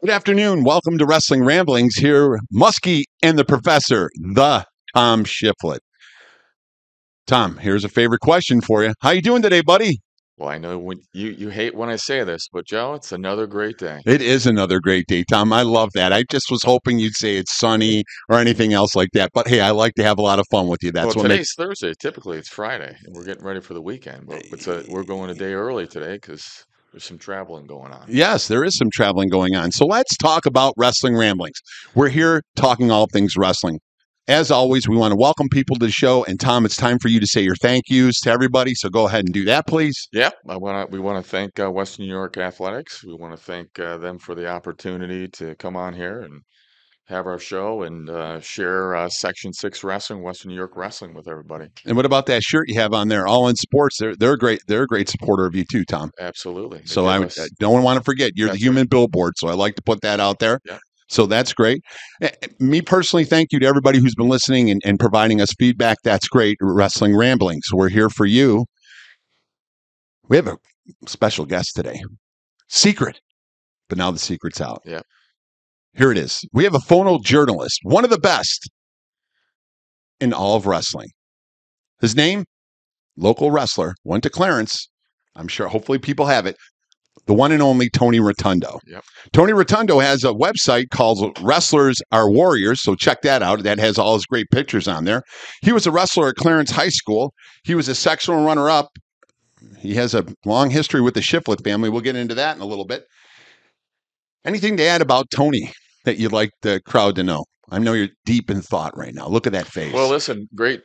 Good afternoon. Welcome to Wrestling Ramblings. Here, Muskie and the Professor, the Tom Shifflet. Tom, here's a favorite question for you. How you doing today, buddy? Well, I know when you hate when I say this, but Joe, it's another great day. It is another great day, Tom. I love that. I just was hoping you'd say it's sunny or anything else like that. But hey, I like to have a lot of fun with you. Well, That's what today's makes. Thursday. Typically, it's Friday, and we're getting ready for the weekend. But we're going a day early today because there's some traveling going on. Yes, there is some traveling going on. So let's talk about Wrestling Ramblings. We're here talking all things wrestling. As always, we want to welcome people to the show. And Tom, it's time for you to say your thank yous to everybody. So go ahead and do that, please. Yeah, we want to thank Western New York Athletics. We want to thank them for the opportunity to come on here and have our show and share Section 6 wrestling, Western New York wrestling with everybody. And what about that shirt you have on there? All in Sports. They're a great. They're a great supporter of you too, Tom. Absolutely. So I don't want to forget you're the human billboard. So I like to put that out there. Yeah. So that's great. Me personally, thank you to everybody who's been listening and providing us feedback. That's great. Wrestling Ramblings. We're here for you. We have a special guest today. Secret. But now the secret's out. Yeah. Here it is. We have a phonojournalist, one of the best in all of wrestling. His name, local wrestler, went to Clarence. I'm sure, hopefully people have it. The one and only Tony Rotundo. Yep. Tony Rotundo has a website called Wrestlers Are Warriors, so check that out. That has all his great pictures on there. He was a wrestler at Clarence High School. He was a sectional runner-up. He has a long history with the Shifflet family. We'll get into that in a little bit. Anything to add about Tony that you'd like the crowd to know? I know you're deep in thought right now. Look at that face. Well, listen, great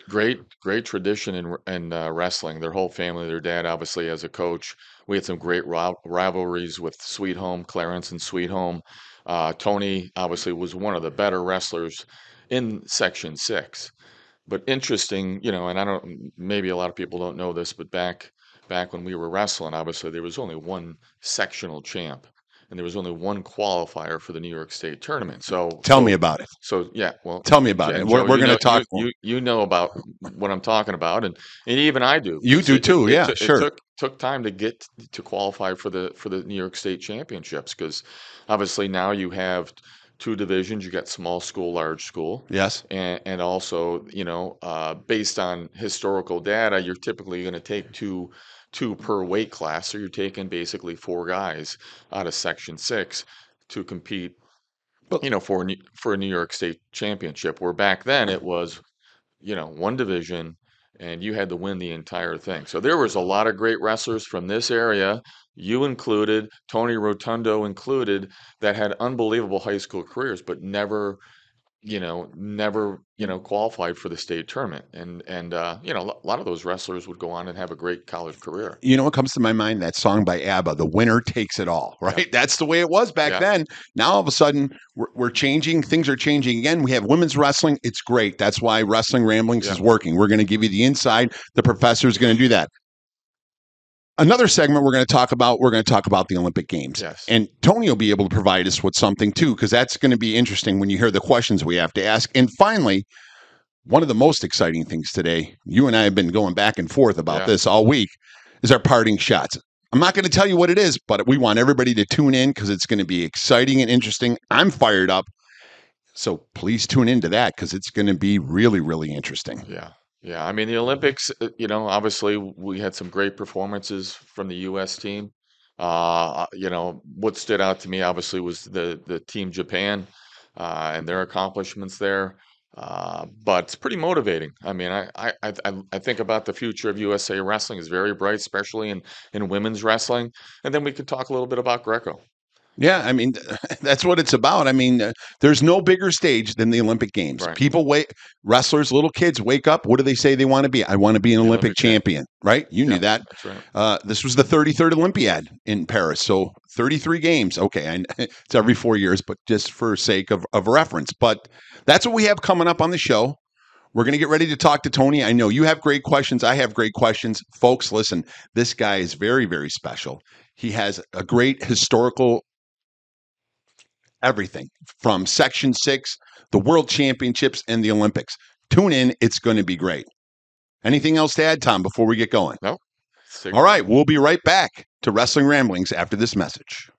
tradition in wrestling. Their whole family, their dad obviously as a coach. We had some great rivalries with Sweet Home, Clarence and Sweet Home. Tony obviously was one of the better wrestlers in Section 6. But interesting, and maybe a lot of people don't know this, but back when we were wrestling, obviously there was only one sectional champ. And there was only one qualifier for the New York State tournament. Tell me about it. So yeah, well, tell me about it. We're going to talk. You know about what I'm talking about, and even I do. You do too, yeah, sure. It took time to get to qualify for the New York State championships because obviously now you have two divisions. You got small school, large school. Yes, and also based on historical data, you're typically going to take two per weight class. So you're taking basically four guys out of Section 6 to compete, for a New York State championship. Where back then it was, one division and you had to win the entire thing. So there was a lot of great wrestlers from this area, you included, Tony Rotundo included, that had unbelievable high school careers, but never qualified for the state tournament. And a lot of those wrestlers would go on and have a great college career. You know what comes to my mind? That song by ABBA, "The Winner Takes It All," right? Yeah. That's the way it was back then. Now, all of a sudden, we're changing. Things are changing again. We have women's wrestling. It's great. That's why Wrestling Ramblings is working. We're going to give you the inside. The professor's going to do that. Another segment we're going to talk about the Olympic Games. Yes. And Tony will be able to provide us with something too, because that's going to be interesting when you hear the questions we have to ask. And finally, one of the most exciting things today, you and I have been going back and forth about this all week, is our parting shots. I'm not going to tell you what it is, but we want everybody to tune in because it's going to be exciting and interesting. I'm fired up. So please tune into that because it's going to be really, really interesting. Yeah. Yeah, I mean, the Olympics, obviously we had some great performances from the U.S. team. What stood out to me, obviously, was the Team Japan and their accomplishments there. But it's pretty motivating. I mean, I think about the future of USA wrestling is very bright, especially in women's wrestling. And then we could talk a little bit about Greco. Yeah, I mean, that's what it's about. I mean, there's no bigger stage than the Olympic Games. Right. People wrestlers, little kids wake up. What do they say they want to be? I want to be an Olympic champion, right? You knew that. That's right. This was the 33rd Olympiad in Paris. So 33 games. Okay, it's every 4 years, but just for sake of reference. But that's what we have coming up on the show. We're going to get ready to talk to Tony. I know you have great questions. I have great questions. Folks, listen, this guy is very, very special. He has a great historical everything from Section 6, the World Championships, and the Olympics. Tune in. It's going to be great. Anything else to add, Tom, before we get going? No. All right. We'll be right back to Wrestling Ramblings after this message.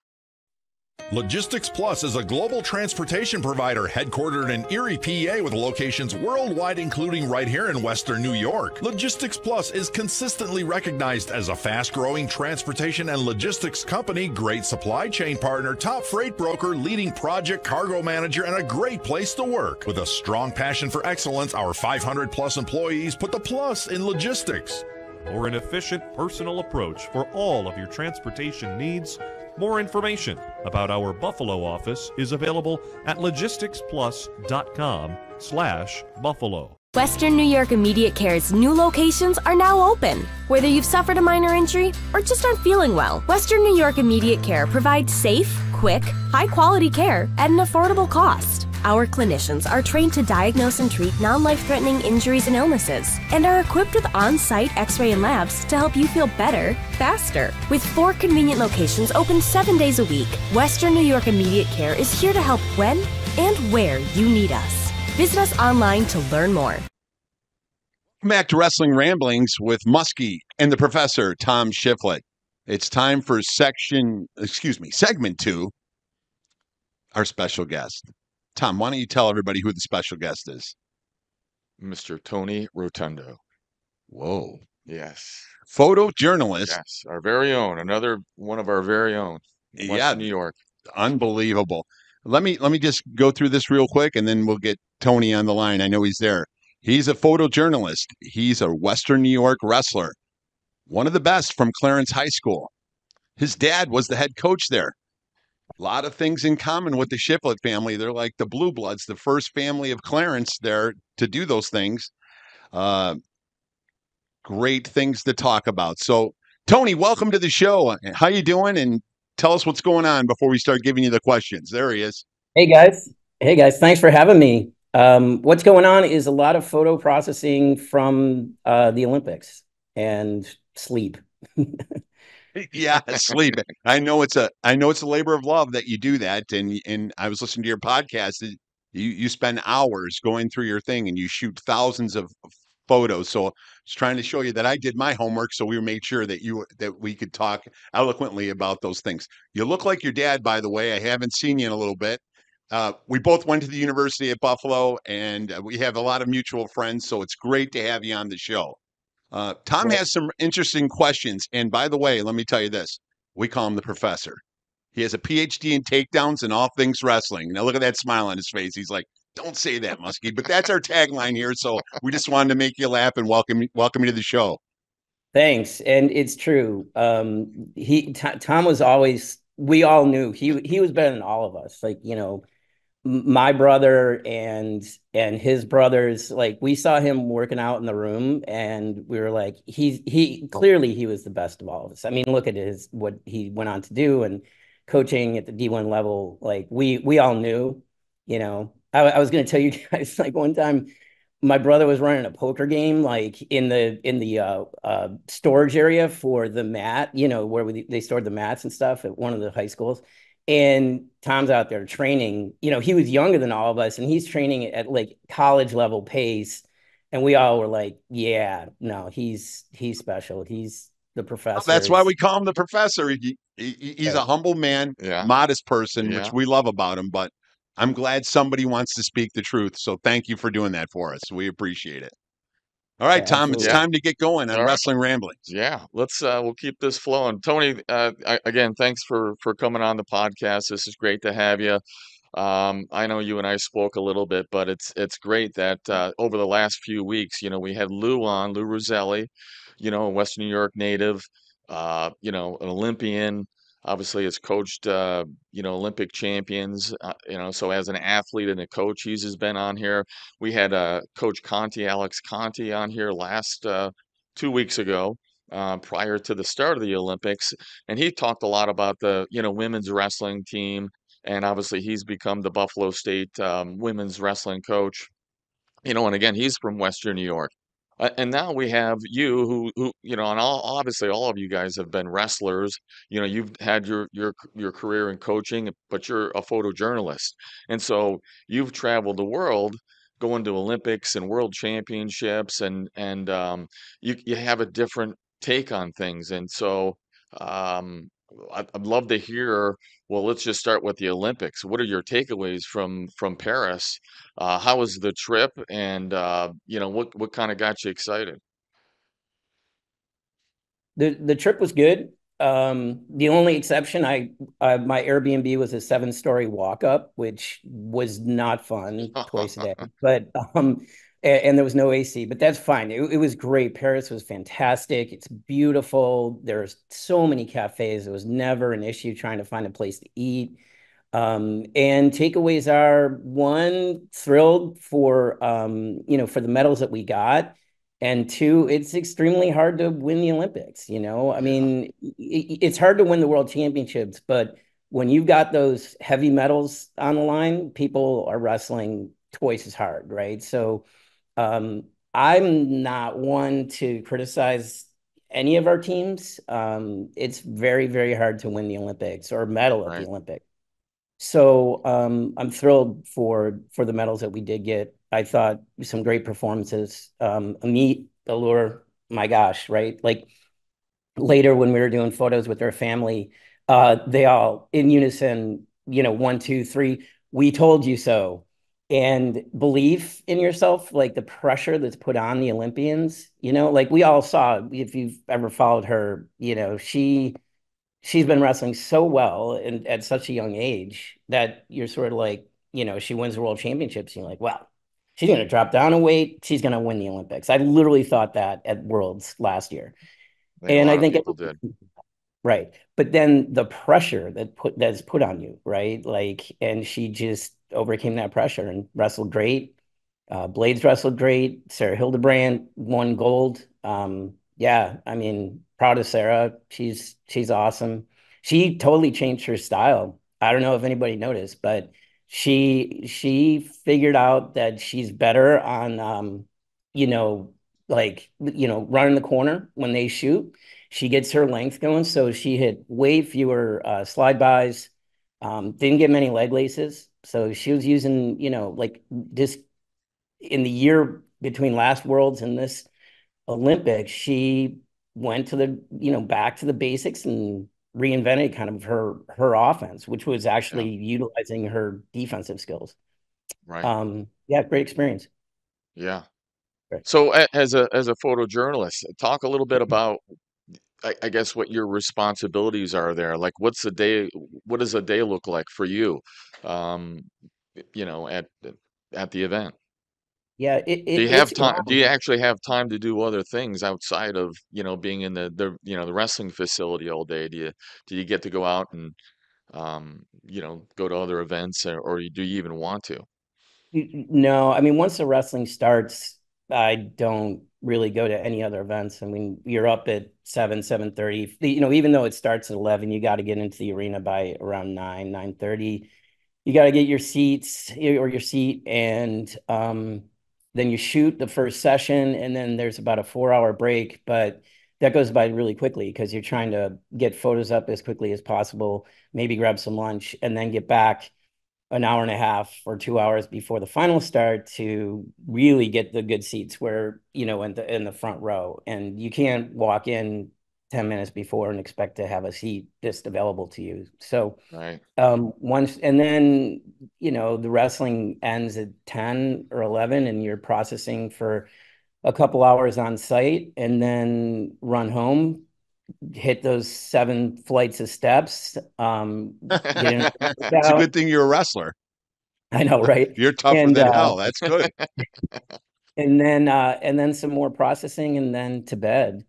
Logistics Plus is a global transportation provider headquartered in Erie, PA, with locations worldwide, including right here in Western New York. Logistics Plus is consistently recognized as a fast-growing transportation and logistics company, great supply chain partner, top freight broker, leading project cargo manager, and a great place to work. With a strong passion for excellence, our 500-plus employees put the plus in logistics. Or an efficient, personal approach for all of your transportation needs. More information about our Buffalo office is available at logisticsplus.com/Buffalo. Western New York Immediate Care's new locations are now open. Whether you've suffered a minor injury or just aren't feeling well, Western New York Immediate Care provides safe, quick, high-quality care at an affordable cost. Our clinicians are trained to diagnose and treat non-life-threatening injuries and illnesses and are equipped with on-site x-ray and labs to help you feel better, faster. With 4 convenient locations open 7 days a week, Western New York Immediate Care is here to help when and where you need us. Visit us online to learn more. Welcome back to Wrestling Ramblings with Muskie and the Professor, Tom Shifflet. It's time for segment 2, our special guest. Tom, why don't you tell everybody who the special guest is? Mr. Tony Rotundo. Whoa. Yes. Photojournalist. Yes, our very own, another one of our very own. Western New York. Unbelievable. Let me just go through this real quick, and then we'll get Tony on the line. I know he's there. He's a photojournalist. He's a Western New York wrestler, one of the best from Clarence High School. His dad was the head coach there. A lot of things in common with the Shifflet family. They're like the Blue Bloods, the first family of Clarence there to do those things. Great things to talk about. So, Tony, welcome to the show. How you doing? And tell us what's going on before we start giving you the questions. There he is. Hey, guys. Thanks for having me. What's going on is a lot of photo processing from the Olympics and sleep. Yeah, sleep. I know it's a labor of love that you do that. And I was listening to your podcast. You spend hours going through your thing and you shoot thousands of photos. So I was trying to show you that I did my homework, so we made sure that we could talk eloquently about those things. You look like your dad, by the way. I haven't seen you in a little bit. We both went to the University at Buffalo, and we have a lot of mutual friends. So it's great to have you on the show. Tom has some interesting questions. And by the way, let me tell you this. We call him the Professor. He has a PhD in takedowns and all things wrestling. Now look at that smile on his face. He's like, don't say that, Muskie. But that's our tagline here. So we just wanted to make you laugh and welcome you to the show. Thanks. And it's true. Tom was always, we all knew he was better than all of us. Like, my brother and his brothers, like, we saw him working out in the room and we were like, he clearly he was the best of all of us. I mean, look at what he went on to do and coaching at the D1 level. Like, we all knew. I was going to tell you guys, like, one time my brother was running a poker game, like in the storage area for the mat, where they stored the mats and stuff at one of the high schools. And Tom's out there training. He was younger than all of us, and he's training at like college level pace. And we all were like, "Yeah, no, he's special. He's the professor." That's why we call him the Professor. He's a humble man, modest person, which we love about him. But I'm glad somebody wants to speak the truth. So thank you for doing that for us. We appreciate it. All right, Tom, absolutely. It's time to get going on Wrestling Ramblings. Yeah, we'll keep this flowing. Tony, again, thanks for coming on the podcast. This is great to have you. I know you and I spoke a little bit, but it's great that over the last few weeks, we had Lou Roselli, a Western New York native, an Olympian. Obviously, has coached, Olympic champions, so as an athlete and a coach, he's has been on here. We had Coach Alex Conti on here last 2 weeks ago, prior to the start of the Olympics. And he talked a lot about the, women's wrestling team. And obviously, he's become the Buffalo State women's wrestling coach. And again, he's from Western New York. And now we have you who and obviously all of you guys have been wrestlers. You've had your career in coaching, but you're a photojournalist. And so you've traveled the world going to Olympics and world championships and you have a different take on things. And so I'd love to hear. Well, let's just start with the Olympics. What are your takeaways from Paris? How was the trip, and what kind of got you excited? The trip was good. The only exception, my Airbnb was a 7-story walk up, which was not fun twice a day. But and there was no AC, but that's fine. It was great. Paris was fantastic. It's beautiful. There's so many cafes. It was never an issue trying to find a place to eat. And takeaways are, one, thrilled for for the medals that we got. And two, it's extremely hard to win the Olympics. I Yeah, mean, it's hard to win the world championships, but when you've got those heavy metals on the line, people are wrestling twice as hard, right? So I'm not one to criticize any of our teams. It's very, very hard to win the Olympics or medal at the right. Olympics. So I'm thrilled for the medals that we did get. I thought some great performances. Amit, Allure, my gosh, right? Like later when we were doing photos with their family, they all in unison, 1, 2, 3, we told you so. And belief in yourself, like the pressure that's put on the Olympians, like we all saw, if you've ever followed her, she's been wrestling so well and at such a young age that you're sort of like, she wins the world championships. And you're like, well, she's going to drop down a weight. She's going to win the Olympics. I literally thought that at Worlds last year. I think a And I lot of think, people did. right. But then the pressure that's put on you, right? Like, and she just overcame that pressure and wrestled great. Blades wrestled great. Sarah Hildebrand won gold. Yeah, I mean, proud of Sarah. She's awesome. She totally changed her style. I don't know if anybody noticed, but she figured out that she's better on you know, running the corner when they shoot. She gets her length going, so she hit way fewer slide bys. Didn't get many leg laces. So she was using, like this in the year between last Worlds and this Olympics, she went to back to the basics and reinvented kind of her offense, which was Yeah, actually utilizing her defensive skills. right. Yeah, great experience. Yeah. Right. So as a photojournalist, talk a little bit about, I guess, what your responsibilities are there. Like, what does a day look like for you, um, at the event? Yeah, Do you it's have time? Do you actually have time to do other things outside of, being in the wrestling facility all day? Do you get to go out and, go to other events, or do you even want to? No, I mean, once the wrestling starts, I don't really go to any other events. I mean, you're up at 7:30. Even though it starts at 11, you got to get into the arena by around 9:30. You got to get your seats or your seat, and then you shoot the first session, and then there's about a 4-hour break, but that goes by really quickly because you're trying to get photos up as quickly as possible, maybe grab some lunch, and then get back an hour and a half or 2 hours before the final start to really get the good seats where, in the front row. And you can't walk in 10 minutes before and expect to have a seat just available to you. So Right. once and then, the wrestling ends at 10 or 11 and you're processing for a couple hours on site and then run home, hit those 7 flights of steps, get in a It's a good workout. thing you're a wrestler. I know, right? You're tougher And than hell. That's good. and then some more processing and then to bed.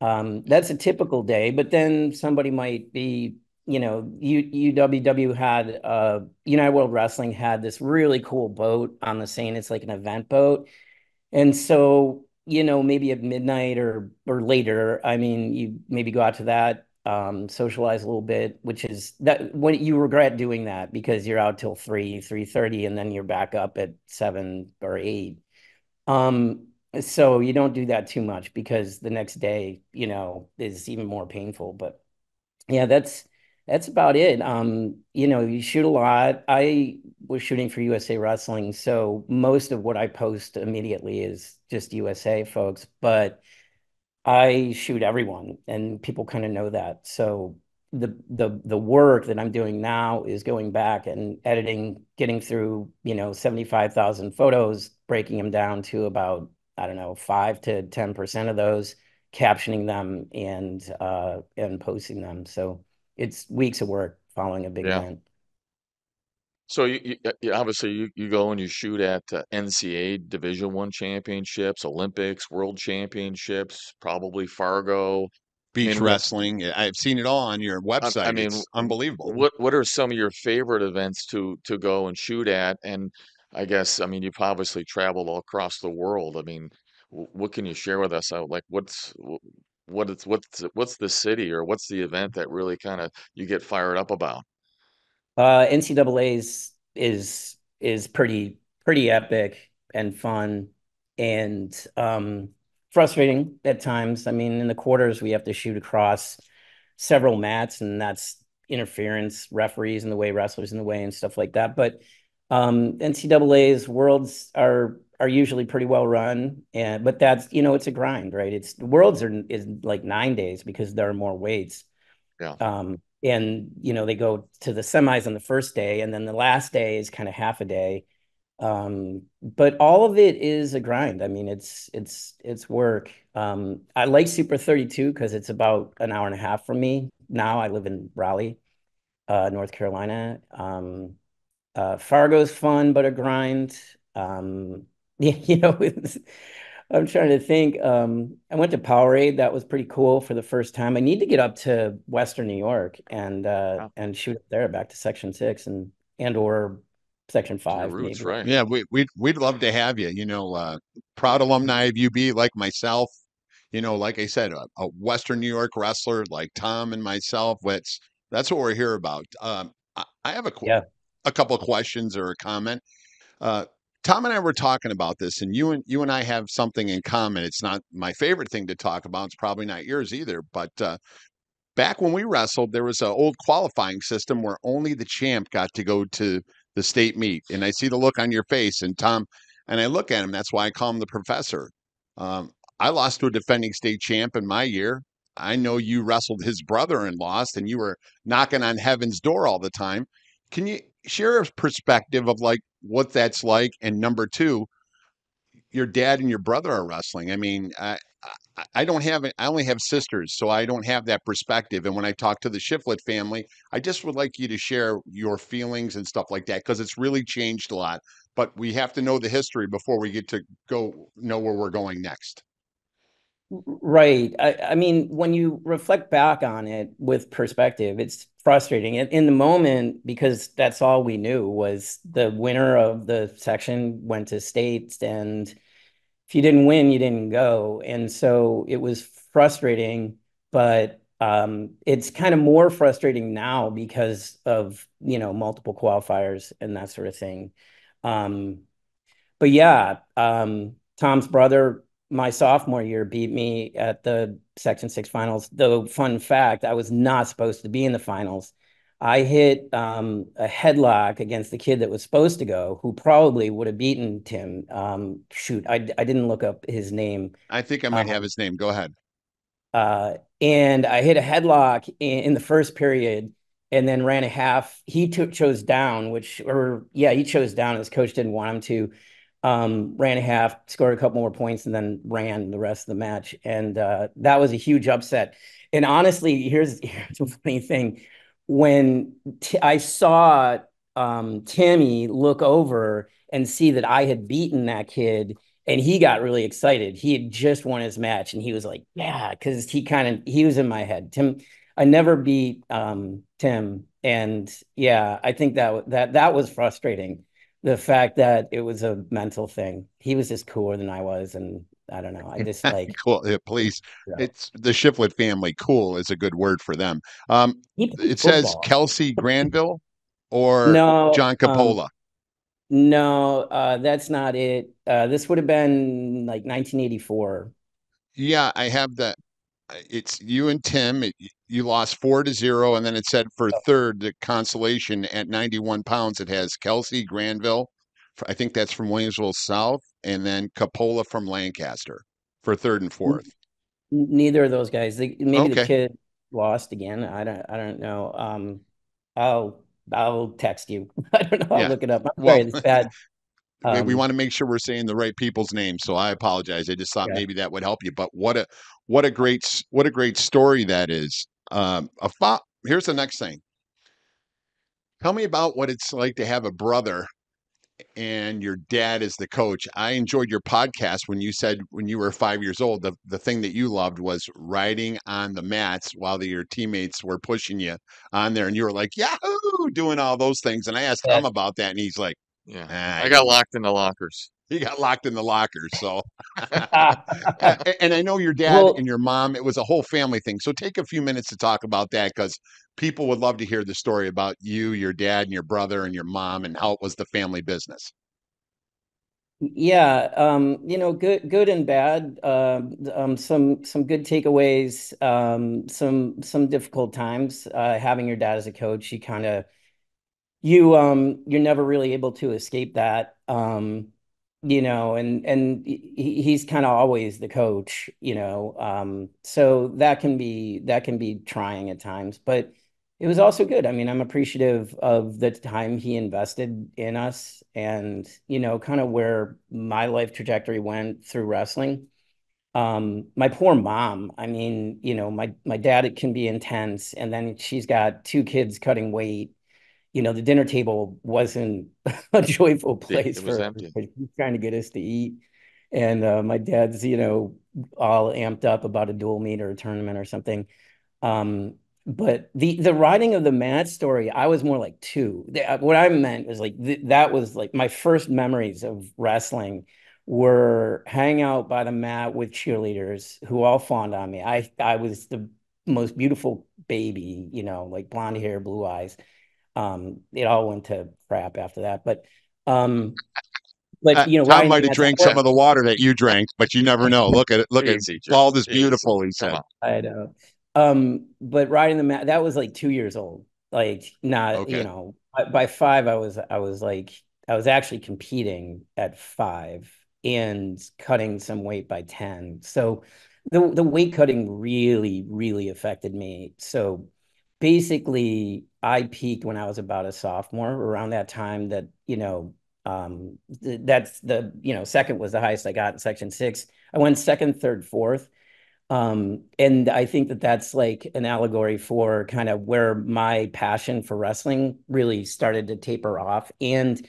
That's a typical day, but then somebody might be, UWW had United World Wrestling had this really cool boat on the Seine. It's like an event boat. And so, maybe at midnight or later, I mean, you maybe go out to that, socialize a little bit, which is that when you regret doing that because you're out till 3:30, and then you're back up at 7 or 8. So you don't do that too much because the next day, is even more painful. But yeah, that's about it. You shoot a lot. I was shooting for USA Wrestling, so most of what I post immediately is just USA folks, but I shoot everyone and people kind of know that. So the work that I'm doing now is going back and editing, getting through, 75,000 photos, breaking them down to about, I don't know, 5 to 10% of those, captioning them and posting them. So it's weeks of work following a big Yeah. event. So obviously you go and you shoot at NCAA Division I championships, Olympics, World Championships, probably Fargo. I Beach mean, wrestling. I've seen it all on your I website. mean, It's unbelievable. what are some of your favorite events to go and shoot at? And I guess, I mean, you've obviously traveled all across the world. I mean, what can you share with us? Like, what's the city or what's the event that really kind of you get fired up about? NCAA's is pretty epic and fun and frustrating at times. I mean, in the quarters we have to shoot across several mats, and that's interference, referees in the way, wrestlers in the way, and stuff like that. But NCAA's worlds are usually pretty well run, and but that's it's a grind, right? It's the worlds is like 9 days because there are more weights. Yeah. And they go to the semis on the first day, and then the last day is kind of half a day. But all of it is a grind. I mean, it's work. I like Super 32 because it's about an hour and a half from me. Now I live in Raleigh, North Carolina. Fargo's fun, but a grind. Yeah, I'm trying to think. I went to Powerade. That was pretty cool for the first time. I need to get up to Western New York Yeah. and shoot up there back to Section 6 and or Section To your 5 roots, maybe. right? Yeah, we'd love to have you. Proud alumni of UB like myself. Like I said, a Western New York wrestler like Tom and myself. That's what we're here about. I have Yeah. a couple of questions or a comment. Uh, Tom and I were talking about this, and you and I have something in common. It's not my favorite thing to talk about. It's probably not yours either. But back when we wrestled, there was an old qualifying system where only the champ got to go to the state meet. And I see the look on your face, and Tom, and I look at him. That's why I call him the professor. Um, I lost to a defending state champ in my year. I know you wrestled his brother and lost, and you were knocking on heaven's door all the time. Can you share a perspective of like what that's like? And number two, your dad and your brother are wrestling. I mean, I don't have I only have sisters, so I don't have that perspective. And when I talk to the Shifflet family, I just would like you to share your feelings and stuff like that because it's really changed a lot. But we have to know the history before we get to go know where we're going next. Right. I mean, when you reflect back on it with perspective, it's frustrating. In the moment, because that's all we knew was the winner of the section went to states, and if you didn't win, you didn't go. And so it was frustrating, but it's kind of more frustrating now because of, multiple qualifiers and that sort of thing. Um, but yeah, Tom's brother, my sophomore year, beat me at the Section 6 finals. Though, fun fact, I was not supposed to be in the finals. I hit a headlock against the kid that was supposed to go, who probably would have beaten Tim. Shoot, I didn't look up his name. I think I might have his name. Go ahead. And I hit a headlock in the first period and then ran a half. He chose down, he chose down. His coach didn't want him to. Ran a half, scored a couple more points, and then ran the rest of the match. And that was a huge upset. And honestly, here's the funny thing. When I saw Timmy look over and see that I had beaten that kid, and he got really excited. He had just won his match, and he was like, "Yeah," because he was in my head. Tim, I never beat Tim, and yeah, I think that was frustrating. The fact that it was a mental thing. He was just cooler than I was, and I don't know. I just like, Cool. Yeah, please. It's the Shifflet family. Cool is a good word for them. he It played says football. Kelsey Granville or No, John Capola. no, that's not it. This would have been like 1984. Yeah, I have that. It's you and Tim. You lost 4-0, and then it said for third, the consolation at 91 pounds, it has Kelsey Granville. I think that's from Williamsville South, and then Capola from Lancaster for third and fourth. Neither of those guys. Maybe the Okay. kid. lost again. I don't know. I'll text you. I don't know. I'll Yeah. look it up. I'm sorry, Well, it's bad. we want to make sure we're saying the right people's names. So I apologize. I just thought Yeah. maybe that would help you. But what a great story that is. Here's the next thing. Tell me about what it's like to have a brother and your dad is the coach. I enjoyed your podcast when you said when you were 5 years old, the thing that you loved was riding on the mats while your teammates were pushing you on there. And you were like, Yahoo, doing all those things. And I asked Yeah. Tom about that. And he's like, Yeah. I I got didn't. locked in the lockers. He got locked in the locker. So, and I know your dad and Well, your mom, it was a whole family thing. So take a few minutes to talk about that because people would love to hear the story about you, your dad, and your brother and your mom and how it was the family business. yeah, good and bad. Some good takeaways. Some difficult times. Having your dad as a coach, you're never really able to escape that. He's kind of always the coach. So that can be trying at times, but it was also good. I mean, I'm appreciative of the time he invested in us and, kind of where my life trajectory went through wrestling. My poor mom, I mean, my dad, it can be intense, and then she's got two kids cutting weight. The dinner table wasn't a joyful place It was for her empty. because she's trying to get us to eat. And my dad's, all amped up about a dual meet or a tournament or something. Um, but the riding of the mat story, I was more like two. What I meant was like that was like my first memories of wrestling were hang out by the mat with cheerleaders who all fawned on me. I was the most beautiful baby, like blonde hair, blue eyes. It all went to crap after that. But Tom riding the might have mats, drank some of the water that you drank, but you never know. Look at it. Look at Easy, Joe. bald is Easy. beautiful. He Come said. on. I know. But riding the mat, that was like 2 years old. Like not, Okay. by five, I was like, I was actually competing at 5 and cutting some weight by 10. So the weight cutting really, really affected me. So basically I peaked when I was about a sophomore, around that time that, that's second was the highest I got in section 6. I went second, third, fourth. And I think that that's like an allegory for kind of where my passion for wrestling really started to taper off. And,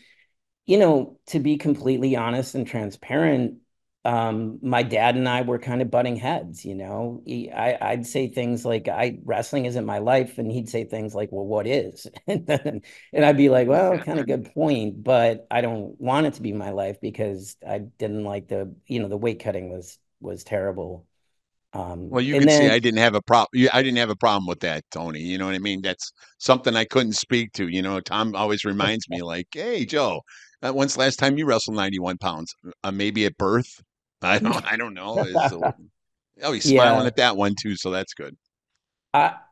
to be completely honest and transparent, my dad and I were kind of butting heads, I'd say things like, wrestling isn't my life. And he'd say things like, well, what is? And I'd be like, well, kind of good point, but I don't want it to be my life because I didn't like the weight cutting was terrible. Well, you And could see then I didn't have a problem. I didn't have a problem with that, Tony. You know what I mean? That's something I couldn't speak to. Tom always reminds me, like, "Hey, Joe, when's the last time you wrestled 91 pounds? Maybe at birth? I don't know." He's smiling yeah, at that one too, so that's good.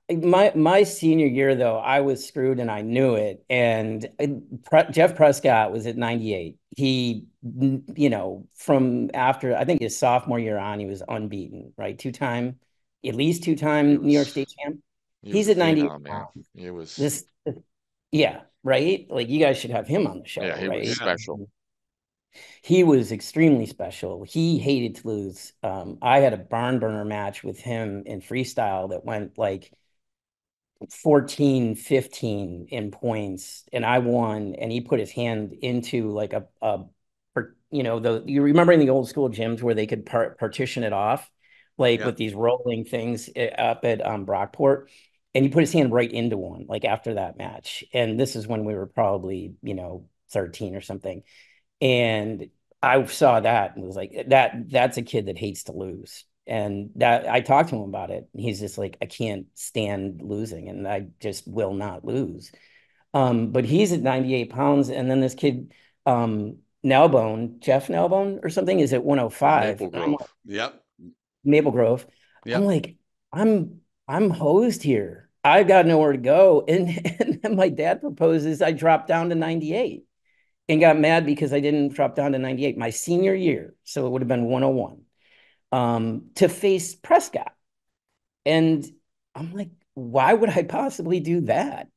my senior year though, I was screwed and I knew it. And Jeff Prescott was at 98. He, from after I think his sophomore year on, he was unbeaten, right? At least He two-time New York was State champ. he was He's a at 98 phenom, man. pounds. He was This, yeah, right. Like you guys should have him on the yeah, show, he was right? Yeah. special. He was extremely special. He hated to lose. I had a barn burner match with him in freestyle that went like 14-15 in points, and I won, and he put his hand into like you remember in the old school gyms where they could partition it off, like Yeah. with these rolling things up at Brockport, and he put his hand right into one, like after that match. And this is when we were probably 13 or something. And I saw that and was like, that's a kid that hates to lose. And that I talked to him about it. He's just like, I can't stand losing and I just will not lose. But he's at 98 pounds. And then this kid, Jeff Nailbone or something, is at 105. Maple And I'm Grove. like, Yep. Maple Grove. I'm Yep. like, I'm hosed here. I've got nowhere to go. And then my dad proposes I drop down to 98 and got mad because I didn't drop down to 98 my senior year. So it would have been 101 to face Prescott. And I'm like, why would I possibly do that?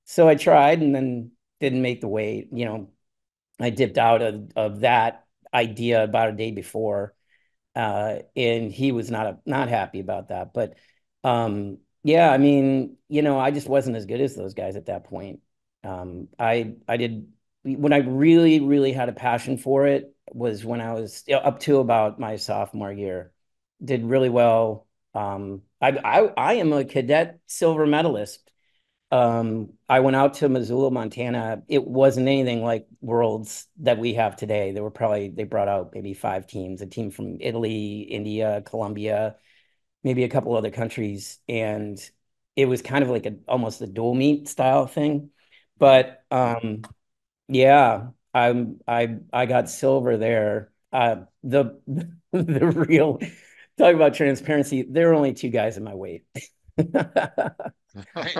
So I tried and then didn't make the weight. I dipped out of that idea about a day before, and he was not happy about that. But yeah, I mean, I just wasn't as good as those guys at that point. I did when I really, really had a passion for it was when I was up to about my sophomore year. Did really well. I am a cadet silver medalist. I went out to Missoula, Montana. It wasn't anything like worlds that we have today. They brought out maybe 5 teams, a team from Italy, India, Colombia, maybe a couple other countries. And it was kind of like almost a dual meet style thing. But yeah, I got silver there. The real talk about transparency, there were only 2 guys in my weight.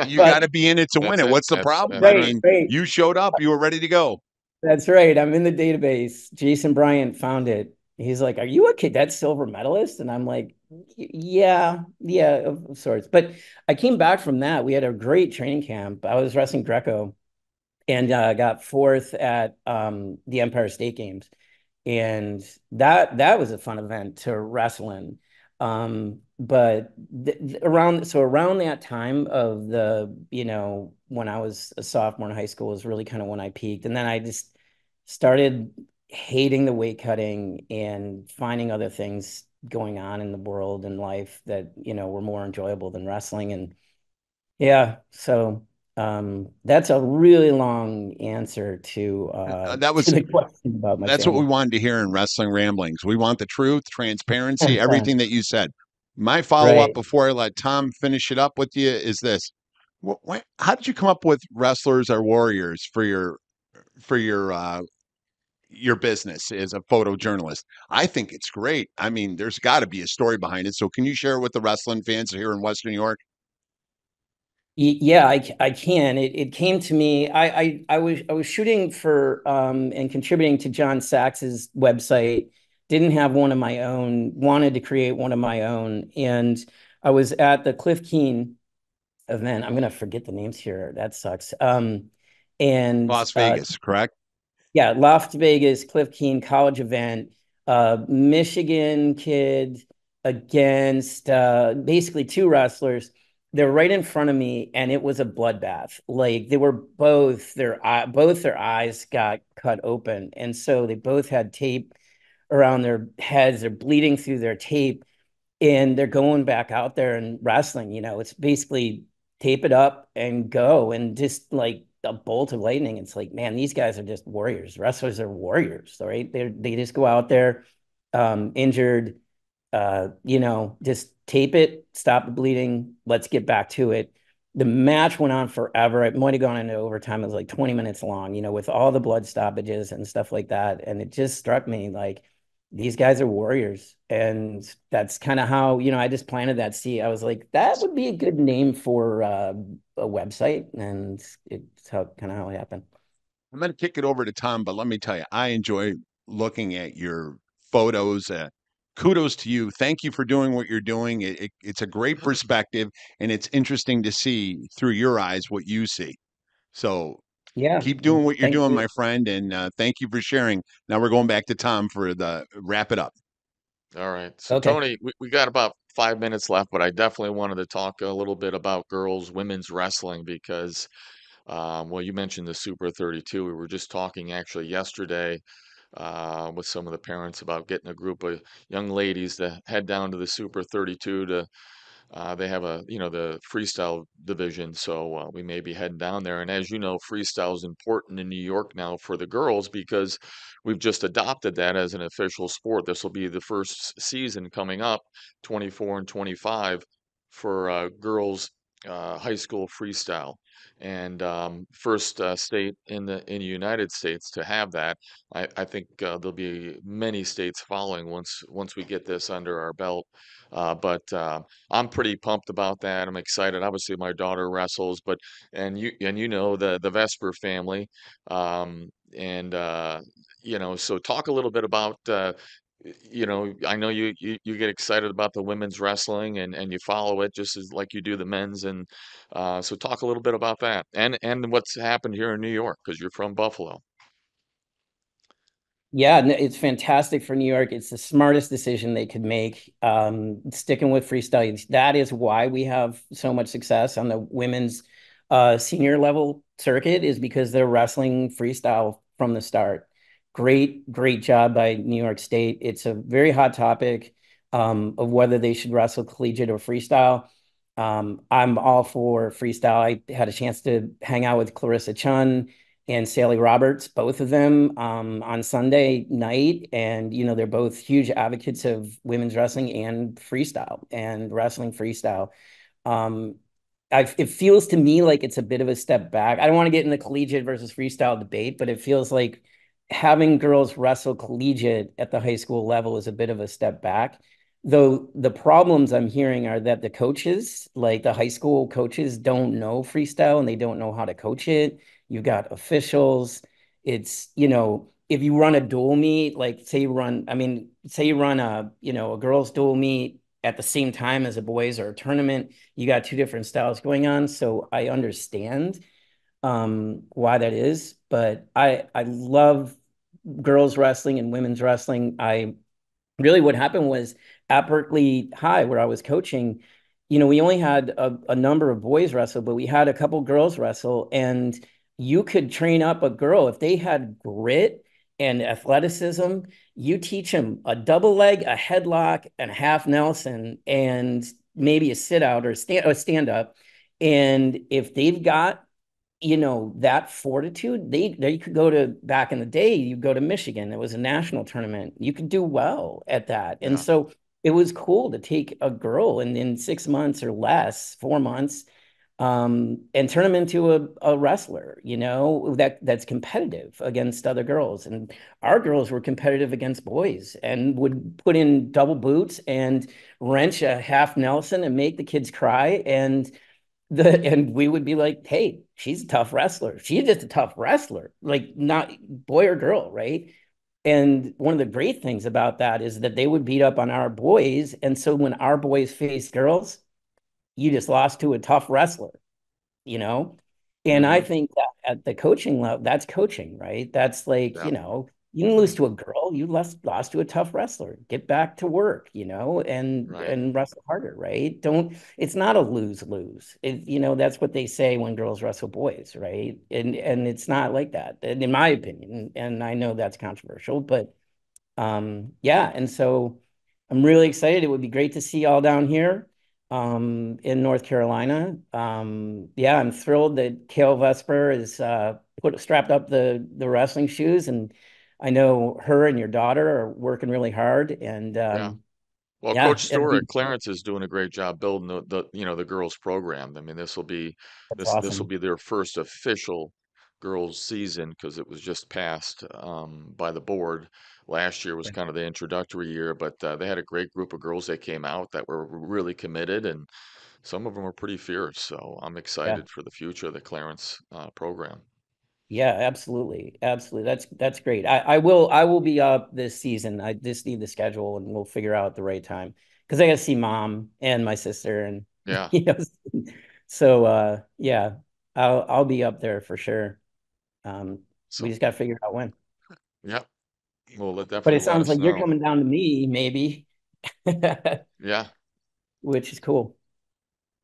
You got But to be in it to win That's it. it. What's the problem? That's I right. right, mean, right. you showed up, you were ready to go. That's right. I'm in the database. Jason Bryant found it. He's like, "Are you a cadet silver medalist?" And I'm like, "Yeah, yeah, of sorts." But I came back from that. We had a great training camp. I was wrestling Greco and got fourth at the Empire State Games, and that was a fun event to wrestle in. But around that time of when I was a sophomore in high school was really kind of when I peaked, and then I just started hating the weight cutting and finding other things going on in the world and life that were more enjoyable than wrestling. And yeah, so that's a really long answer to That to was the question about my that's what we family. wanted to hear in Wrestling Ramblings. We want the truth, transparency, everything that you said. My follow up Right. before I let Tom finish it up with you is this: how did you come up with wrestlers or warriors for your business as a photojournalist? I think it's great. I mean, there's got to be a story behind it. So, can you share it with the wrestling fans here in Western New York? Yeah, I can. It came to me. I was shooting for and contributing to John Sax's website. Didn't have one of my own. Wanted to create one of my own, and I was at the Cliff Keen event. I'm gonna forget the names here. That sucks. And Las Vegas, correct? yeah, Las Vegas, Cliff Keen college event, Michigan kid against basically 2 wrestlers. They're right in front of me, and it was a bloodbath. Like they were both their eyes got cut open, and so they both had tape around their heads. They're bleeding through their tape, and they're going back out there and wrestling. It's basically tape it up and go, and just like a bolt of lightning. It's like, man, these guys are just warriors. Wrestlers are warriors, right? They just go out there, injured, just tape it, stop the bleeding, let's get back to it. The match went on forever. It might have gone into overtime. It was like 20 minutes long, with all the blood stoppages and stuff like that. And it just struck me like these guys are warriors. And that's kind of how, I just planted that seed. I was like, that would be a good name for a website. And it's how it happened. I'm going to kick it over to Tom, but let me tell you, I enjoy looking at your photos. Kudos to you. Thank you for doing what you're doing. It's a great perspective, and it's interesting to see through your eyes what you see. So Yeah. keep doing what you're Thank doing, you. my friend, and thank you for sharing. Now we're going back to Tom for the wrap it up. All right. So Okay. Tony, we got about 5 minutes left, but I definitely wanted to talk a little bit about women's wrestling because, well, you mentioned the Super 32. We were just talking actually yesterday with some of the parents about getting a group of young ladies to head down to the Super 32 to they have the freestyle division, so we may be heading down there. And as you know, freestyle is important in New York now for the girls because we've just adopted that as an official sport. This will be the first season coming up, 24 and 25, for girls high school freestyle, and first state in the United States to have that. I think there'll be many states following once we get this under our belt. But I'm pretty pumped about that. I'm excited. Obviously, my daughter wrestles, but and you know the Vesper family, and so talk a little bit about I know you get excited about the women's wrestling and you follow it just as like you do the men's. And so talk a little bit about that and what's happened here in New York because you're from Buffalo. Yeah, it's fantastic for New York. It's the smartest decision they could make. Sticking with freestyle. That is why we have so much success on the women's senior level circuit, is because they're wrestling freestyle from the start. Great, great job by New York State. It's a very hot topic of whether they should wrestle collegiate or freestyle. I'm all for freestyle. I had a chance to hang out with Clarissa Chun and Sally Roberts, both of them on Sunday night. And, they're both huge advocates of women's wrestling and freestyle and wrestling freestyle. Um, it feels to me like it's a bit of a step back. I don't want to get in the collegiate versus freestyle debate, but it feels like having girls wrestle collegiate at the high school level is a bit of a step back. Though the problems I'm hearing are that the coaches, like the high school coaches, don't know freestyle and they don't know how to coach it. You've got officials. It's, if you run a dual meet, like say you run a girls' dual meet at the same time as a boys or a tournament, you got two different styles going on. So I understand why that is, but I love girls wrestling and women's wrestling. I really what happened was at Berkeley High, where I was coaching, we only had a number of boys wrestle, but we had a couple girls wrestle, and you could train up a girl if they had grit and athleticism. You teach them a double leg, a headlock, and a half Nelson, and maybe a sit out or stand up. And if they've got that fortitude, they could go to, back in the day, you go to Michigan, it was a national tournament, you could do well at that. And Yeah. so it was cool to take a girl and in 6 months or less, 4 months, and turn them into a wrestler, that's competitive against other girls. And our girls were competitive against boys and would put in double boots and wrench a half Nelson and make the kids cry. And we would be like, hey, she's a tough wrestler. She's just a tough wrestler, like not boy or girl, right? And one of the great things about that is that they would beat up on our boys. And so when our boys faced girls, you just lost to a tough wrestler, you know? And I Hmm. think that at the coaching level, that's coaching, right? That's like, Yeah. you didn't lose to a girl, you lost to a tough wrestler. Get back to work, and Right. wrestle harder, right? Don't It's not a lose-lose. That's what they say when girls wrestle boys, right? And it's not like that, in my opinion. And I know that's controversial, but yeah, and so I'm really excited. It would be great to see y'all down here in North Carolina. Yeah, I'm thrilled that Kale Vesper is strapped up the wrestling shoes, and I know her and your daughter are working really hard. And Yeah. Well, yeah, Coach it'll Stewart, be Clarence is doing a great job building the girls program. I mean, that's this will awesome. be their first official girls season because it was just passed by the board. Last year was kind of the introductory year, but they had a great group of girls that came out that were really committed, and some of them were pretty fierce. So I'm Yeah. excited for the future of the Clarence program. Yeah, absolutely. Absolutely. That's great. I will be up this season. I just need the schedule and we'll figure out the right time. Because I gotta see mom and my sister and Yeah. you know so yeah, I'll be up there for sure. We So just gotta figure out when. yeah, well, But definitely it let sounds us like you're know. coming down to me, maybe, Yeah. which is cool.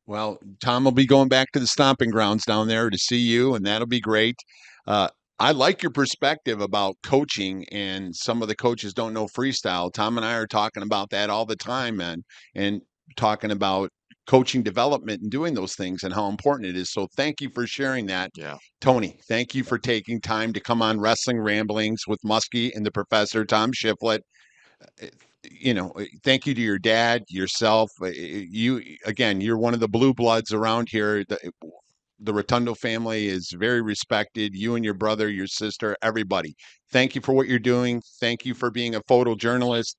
Well, Tom will be going back to the stomping grounds down there to see you, and that'll be great. Uh, I like your perspective about coaching, and some of the coaches don't know freestyle. Tom and I are talking about that all the time, man, and talking about coaching development and doing those things and how important it is. So, thank you for sharing that, Yeah. Tony. Thank you for taking time to come on Wrestling Ramblings with Muskie and the Professor Tom Shifflet. Thank you to your dad, yourself. You again, you're one of the blue bloods around here. The Rotundo family is very respected. You and your brother, your sister, everybody. Thank you for what you're doing. Thank you for being a photojournalist,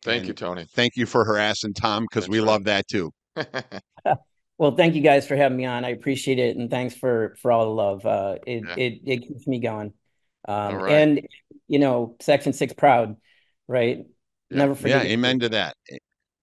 Thank you, and Tony. thank you for harassing Tom because That's we right. love that too. Well, thank you guys for having me on. I appreciate it, and thanks for all the love. It Yeah. it it keeps me going. All right. And Section 6 proud, right? Never forget. Yeah, amen to that.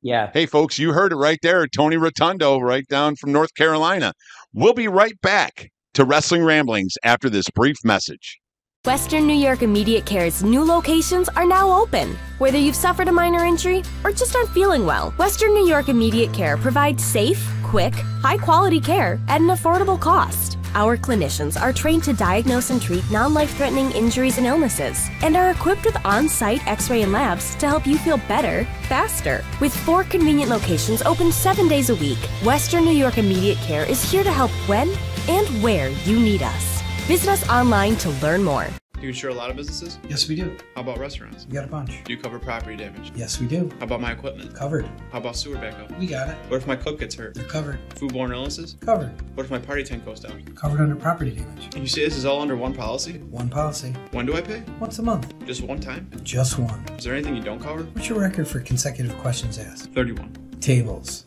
Yeah. Hey, folks, you heard it right there. Tony Rotundo, right down from North Carolina. We'll be right back to Wrestling Ramblings after this brief message. Western New York Immediate Care's new locations are now open. Whether you've suffered a minor injury or just aren't feeling well, Western New York Immediate Care provides safe, quick, high-quality care at an affordable cost. Our clinicians are trained to diagnose and treat non-life-threatening injuries and illnesses and are equipped with on-site x-ray and labs to help you feel better, faster. With 4 convenient locations open 7 days a week, Western New York Immediate Care is here to help when and where you need us. Visit us online to learn more. Do you insure a lot of businesses? Yes, we do. How about restaurants? We got a bunch. Do you cover property damage? Yes, we do. How about my equipment? Covered. How about sewer backup? We got it. What if my cook gets hurt? They're covered. Foodborne illnesses? Covered. What if my party tent goes down? Covered under property damage. And you say this is all under one policy? One policy. When do I pay? Once a month. Just one time? Just one. Is there anything you don't cover? What's your record for consecutive questions asked? 31. Tables.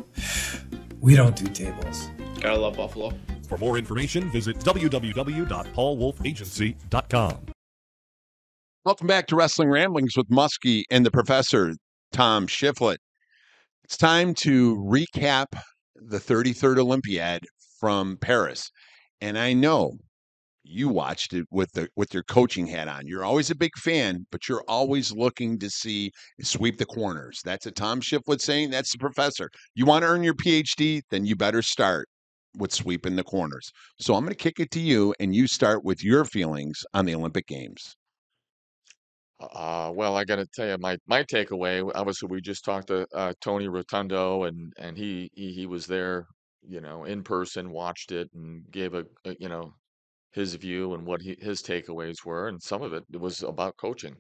We don't do tables. Gotta love Buffalo. For more information, visit www.paulwolfagency.com. Welcome back to Wrestling Ramblings with Muskie and the Professor, Tom Shifflet. It's time to recap the 33rd Olympiad from Paris. And I know you watched it with your coaching hat on. You're always a big fan, but you're always looking to sweep the corners. That's a Tom Shifflet saying. That's the Professor. You want to earn your PhD? Then you better start with sweeping the corners. So I'm going to kick it to you, and you start with your feelings on the Olympic Games. Well, I got to tell you, my takeaway. Obviously, we just talked to Tony Rotundo, and he was there, in person, watched it, and gave his view and what his takeaways were, and some of it was about coaching.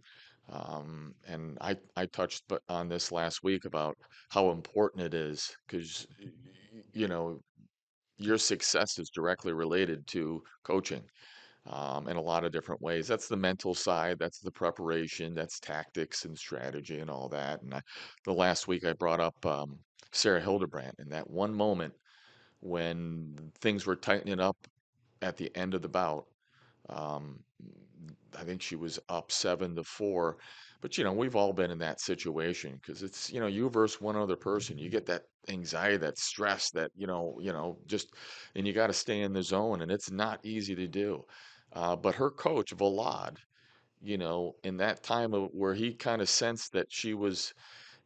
And I touched on this last week about how important it is because your success is directly related to coaching in a lot of different ways. That's the mental side, that's the preparation, that's tactics and strategy and all that. And the last week I brought up Sarah Hildebrandt in that one moment when things were tightening up at the end of the bout. Um, I think she was up 7-4, but we've all been in that situation because it's you versus one other person. You get that anxiety, that stress, that just, and you got to stay in the zone, and it's not easy to do. But her coach Vlad, in that time where he kind of sensed that she was,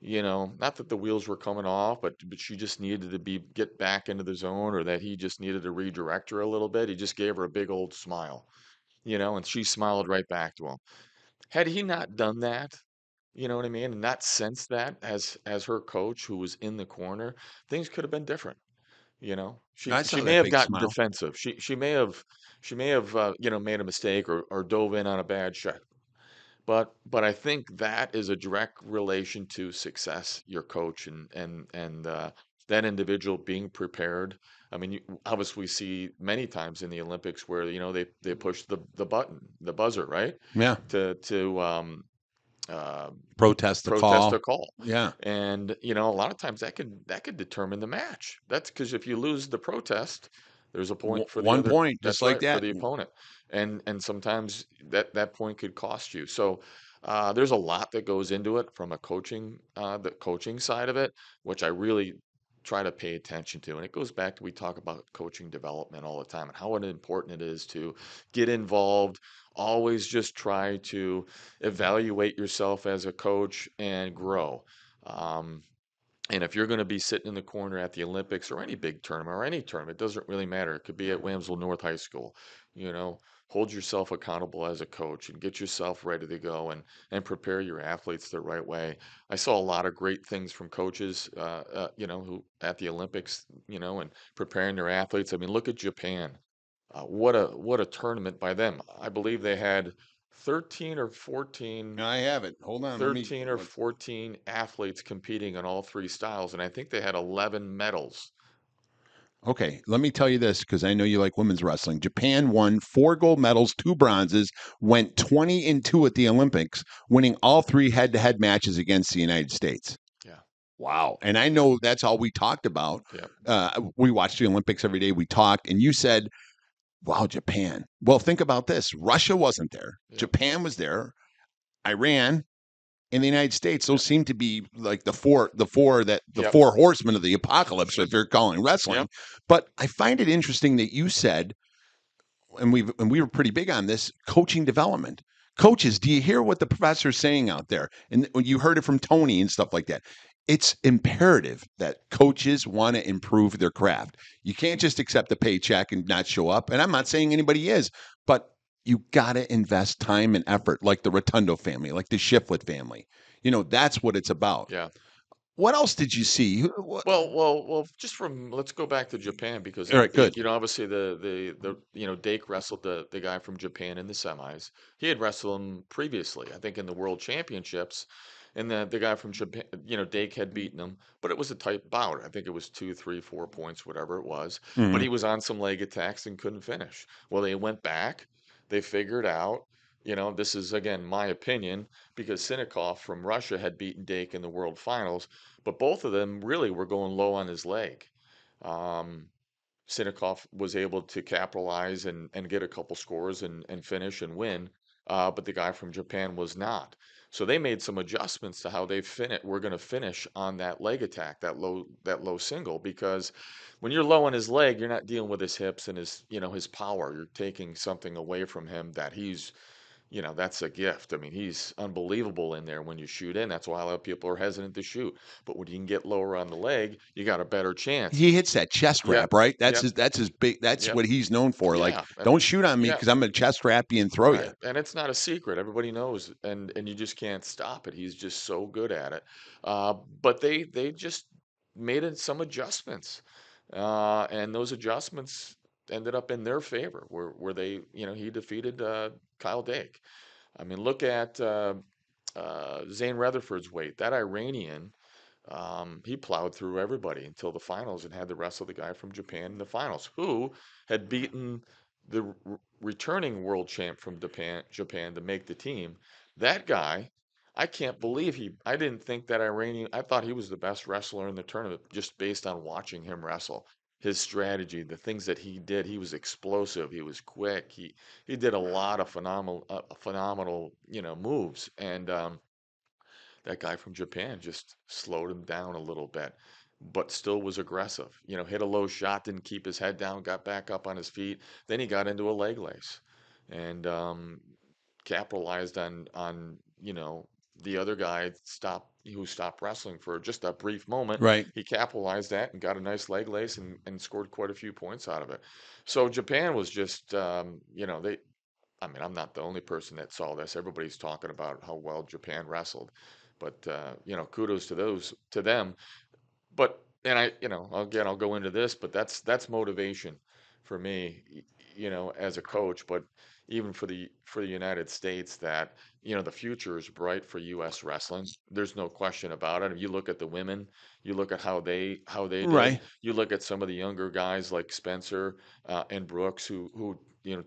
not that the wheels were coming off, but she just needed to get back into the zone, or that he just needed to redirect her a little bit. He just gave her a big old smile, and she smiled right back to him. Had he not done that, you know what I mean, and not sensed that as her coach who was in the corner, things could have been different. I She saw may that have big gotten smile. defensive. She may have made a mistake or dove in on a bad shot. But I think that is a direct relation to success, your coach and that individual being prepared. I mean, obviously we see many times in the Olympics where they push the button, the buzzer, right? Yeah. To Protest the protest call. a call. Yeah. And a lot of times that could determine the match. That's because if you lose the protest, there's a point for the One other. point, That's just like right, that. for the opponent, and sometimes that point could cost you. So there's a lot that goes into it from the coaching side of it, which I really try to pay attention to. And it goes back to, we talk about coaching development all the time and how important it is to get involved. Always just try to evaluate yourself as a coach and grow. Um, and if you're going to be sitting in the corner at the Olympics or any big tournament or any tournament, it doesn't really matter. It could be at Wamsville North High School, hold yourself accountable as a coach and get yourself ready to go and prepare your athletes the right way. I saw a lot of great things from coaches, who at the Olympics, and preparing their athletes. I mean, look at Japan. What a tournament by them. I believe they had 13 or 14 I have it. Hold on. 13 or 14 athletes competing in all 3 styles, and I think they had 11 medals. Okay, let me tell you this because I know you like women's wrestling. Japan won 4 gold medals, 2 bronzes, went 20-2 at the Olympics, winning all 3 head-to-head matches against the United States. Yeah. Wow. And I know that's all we talked about. Yeah. We watched the Olympics every day. We talked, and you said, wow, Japan. Well, think about this. Russia wasn't there. Yeah. Japan was there. Iran, in the United States, those seem to be like the four Yep. four horsemen of the apocalypse, if you're calling wrestling. Yep. But I find it interesting that you said, and we were pretty big on this, coaching development. Coaches, do you hear what the professor's saying out there? And you heard it from Tony and stuff like that. It's imperative that coaches want to improve their craft. You can't just accept a paycheck and not show up. And I'm not saying anybody is, but you got to invest time and effort, like the Rotundo family, like the Shifflet family. That's what it's about. Yeah. What else did you see? Well. Just let's go back to Japan because All right, good. obviously Dake wrestled the guy from Japan in the semis. He had wrestled him previously, I think, in the World Championships, and the guy from Japan, Dake had beaten him, but it was a tight bout. I think it was 2, 3, 4 points, whatever it was. But Mhm. he was on some leg attacks and couldn't finish. Well, they went back, they figured out. This is again my opinion because Sinikov from Russia had beaten Dake in the World Finals, but both of them really were going low on his leg. Um, Sinikov was able to capitalize and get a couple scores and finish and win, but the guy from Japan was not. So they made some adjustments to how we're going to finish on that leg attack, that low single, because when you're low on his leg, you're not dealing with his hips and his power. You're taking something away from him that that's a gift. I mean, he's unbelievable in there when you shoot in. That's why a lot of people are hesitant to shoot. But when you can get lower on the leg, you got a better chance. He hits that chest Yep. wrap, right? That's Yep. his big. That's Yep. what he's known for. Like, Yeah. don't shoot on me Yeah. because I'm gonna chest wrap you and throw you. Right. And it's not a secret. Everybody knows, and you just can't stop it. He's just so good at it. But they just made some adjustments, and those adjustments ended up in their favor, where they, he defeated Kyle Dake. I mean, look at Zane Rutherford's weight. That Iranian, he plowed through everybody until the finals and had to wrestle the guy from Japan in the finals, who had beaten the returning world champ from Japan to make the team. That guy, I can't believe I didn't think that Iranian, I thought he was the best wrestler in the tournament just based on watching him wrestle. His strategy, the things that he did, he was explosive, he was quick, he did a lot of phenomenal, moves, and that guy from Japan just slowed him down a little bit, but still was aggressive. Hit a low shot, didn't keep his head down, got back up on his feet. Then he got into a leg lace and capitalized on the other guy who stopped wrestling for just a brief moment. Right. He capitalized that and got a nice leg lace and scored quite a few points out of it. So Japan was just they. I mean, I'm not the only person that saw this. Everybody's talking about how well Japan wrestled, but kudos to them. But again, I'll go into this, but that's motivation for me, as a coach, but even for the United States, that the future is bright for U.S. wrestling. There's no question about it. If you look at the women, you look at how they did. Right. You look at some of the younger guys like Spencer and Brooks, who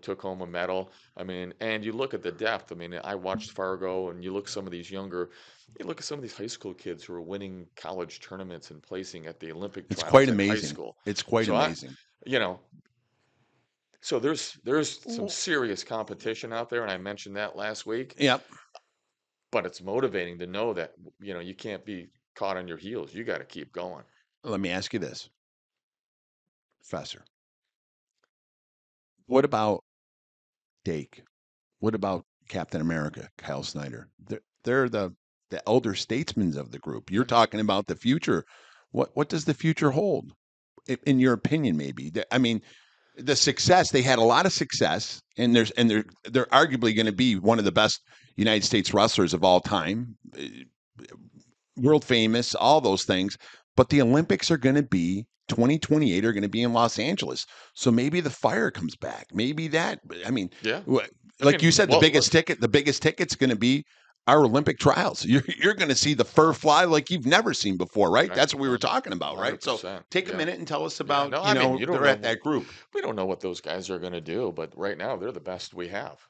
took home a medal. I mean, and you look at the depth. I mean, I watched Fargo, and you look some of these younger. You look at some of these high school kids who are winning college tournaments and placing at the Olympic It's trials quite in high amazing. school. It's quite So amazing. you know, so there's some serious competition out there, and I mentioned that last week. Yep. But it's motivating to know that you can't be caught on your heels. You got to keep going. Let me ask you this, Professor. What about Dake? What about Captain America, Kyle Snyder? They're the elder statesmen of the group. You're talking about the future. What does the future hold? In your opinion, maybe. I mean, the success, they had a lot of success, and they're arguably going to be one of the best United States wrestlers of all time, world famous, all those things. But the Olympics are going to be 2028 are going to be in Los Angeles. So maybe the fire comes back. Maybe that. I mean, Yeah. like you said, well, the biggest ticket's going to be our Olympic trials. You're going to see the fur fly like you've never seen before, right? Right. That's what we were talking about, right? So 100%. take a Yeah. minute and tell us Yeah. about, No, I mean, you don't they're know at that group. We don't know what those guys are going to do, but right now they're the best we have.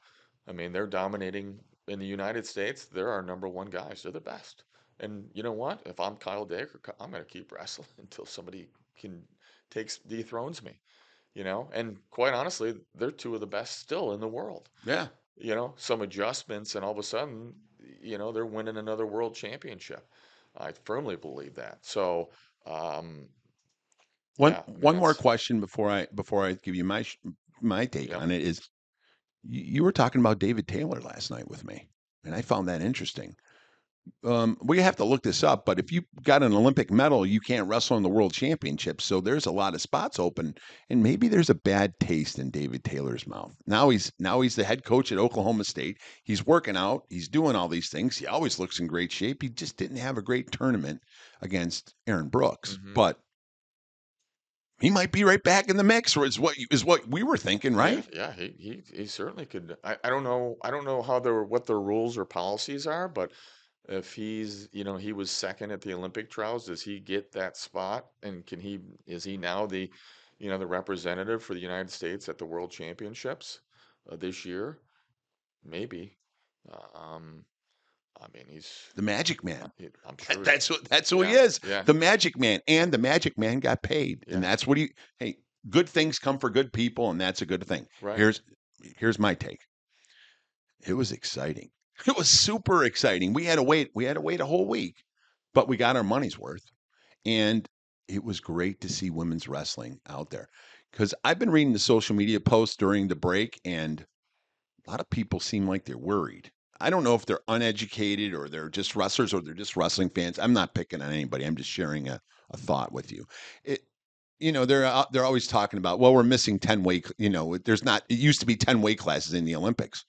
I mean, they're dominating in the United States. They're our number one guys. They're the best. And you know what? If I'm Kyle Dacre, I'm going to keep wrestling until somebody dethrones me. And quite honestly, they're two of the best still in the world. Yeah. Some adjustments, and all of a sudden, they're winning another world championship. I firmly believe that. So, um, One yeah, I mean one more that's question before I give you my take yep. on it is you were talking about David Taylor last night with me, and I found that interesting. We have to look this up, but if you got an Olympic medal, you can't wrestle in the World Championships. So there's a lot of spots open, and maybe there's a bad taste in David Taylor's mouth. Now he's the head coach at Oklahoma State. He's working out. He's doing all these things. He always looks in great shape. He just didn't have a great tournament against Aaron Brooks, Hmm. but he might be right back in the mix, or is what we were thinking, Yeah, right? yeah, he certainly could. I don't know how their what their rules or policies are, but if he was second at the Olympic trials, does he get that spot? And is he now the representative for the United States at the World Championships this year? Maybe. Um, I mean, The Magic Man. I'm sure. That's who he Yeah, is. yeah, The Magic Man. And the Magic Man got paid. And yeah. that's what hey, good things come for good people, and that's a good thing. Right. Here's my take. It was exciting. It was super exciting. We had to wait a whole week, but we got our money's worth. And it was great to see women's wrestling out there. Because I've been reading the social media posts during the break, and a lot of people seem like they're worried. I don't know if they're uneducated or they're just wrestlers or they're just wrestling fans. I'm not picking on anybody. I'm just sharing a thought with you. It, they're always talking about, well, we're missing 10 weight. There's not. It used to be 10 weight classes in the Olympics.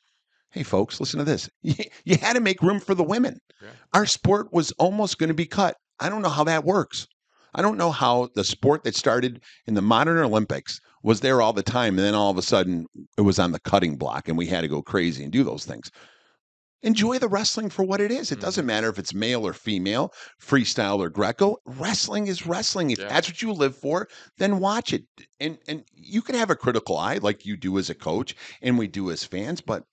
Hey, folks, listen to this. You had to make room for the women. Yeah. Our sport was almost going to be cut. I don't know how that works. I don't know how the sport that started in the modern Olympics was there all the time, and then all of a sudden it was on the cutting block, and we had to go crazy and do those things. Enjoy the wrestling for what it is. It doesn't Hmm. matter if it's male or female, freestyle or Greco. Wrestling is wrestling. If Yeah. that's what you live for, then watch it. And you can have a critical eye like you do as a coach and we do as fans, but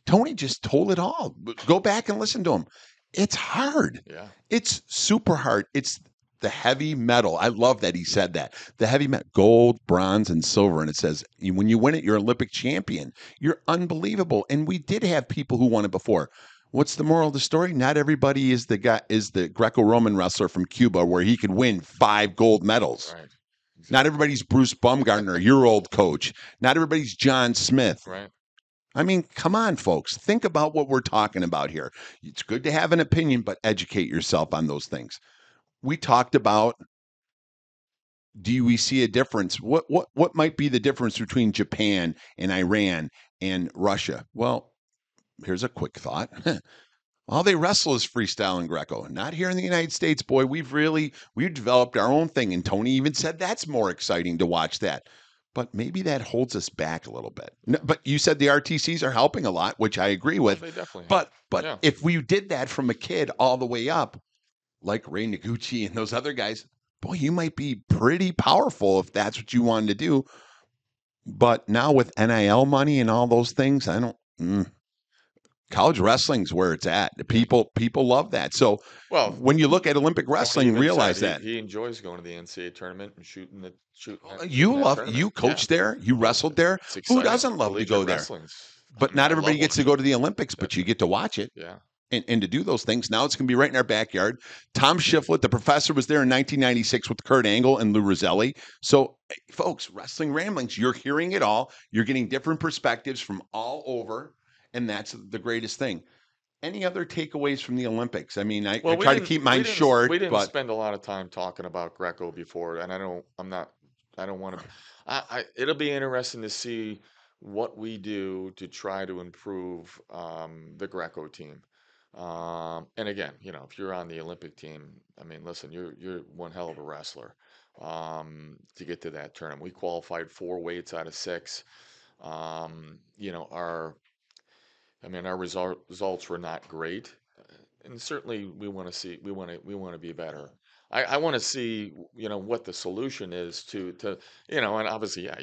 Tony just told it all. Go back and listen to him. It's hard. Yeah. It's super hard. It's the heavy metal. I love that he said that. The heavy metal, gold, bronze, and silver. And it says, when you win it, you're Olympic champion. You're unbelievable. And we did have people who won it before. What's the moral of the story? Not everybody is the Greco-Roman wrestler from Cuba where he could win 5 gold medals. Right. Not Exactly. everybody's Bruce Baumgartner, your old coach. Not everybody's John Smith. Right. I mean, come on, folks. Think about what we're talking about here. It's good to have an opinion, but educate yourself on those things. We talked about, do we see a difference? What might be the difference between Japan and Iran and Russia? Well, here's a quick thought. All they wrestle is freestyle and Greco. Not here in the United States, boy. We've developed our own thing, and Tony even said that's more exciting to watch that. But maybe that holds us back a little bit. But you said the RTCs are helping a lot, which I agree Oh, with. they definitely have. But Yeah. if we did that from a kid all the way up, like Ray Noguchi and those other guys, boy, you might be pretty powerful if that's what you wanted to do. But now with NIL money and all those things, I don't. College wrestling's where it's at. People love that. So Well, when you look at Olympic Tony wrestling, even realize said that he enjoys going to the NCAA tournament and shooting that you tournament. Yeah. coached there, you wrestled there. It's Who exciting. doesn't love to Collegiate go there? wrestling's. I But mean, not I love everybody gets to watching go it. to the Olympics, but you get to watch it. Yeah. And to do those things. Now it's going to be right in our backyard. Tom Shifflet, the professor, was there in 1996 with Kurt Angle and Lou Roselli. So, folks, Wrestling Ramblings, you're hearing it all. You're getting different perspectives from all over, and that's the greatest thing. Any other takeaways from the Olympics? I mean, I Well, try to keep mine short, we didn't but spend a lot of time talking about Greco before, and I don't want to. It'll be interesting to see what we do to try to improve the Greco team. And again, if you're on the Olympic team, I mean, listen, you're one hell of a wrestler to get to that tournament. We qualified 4 weights out of 6. Our our results were not great, and certainly we want to be better. I want to see what the solution is and obviously yeah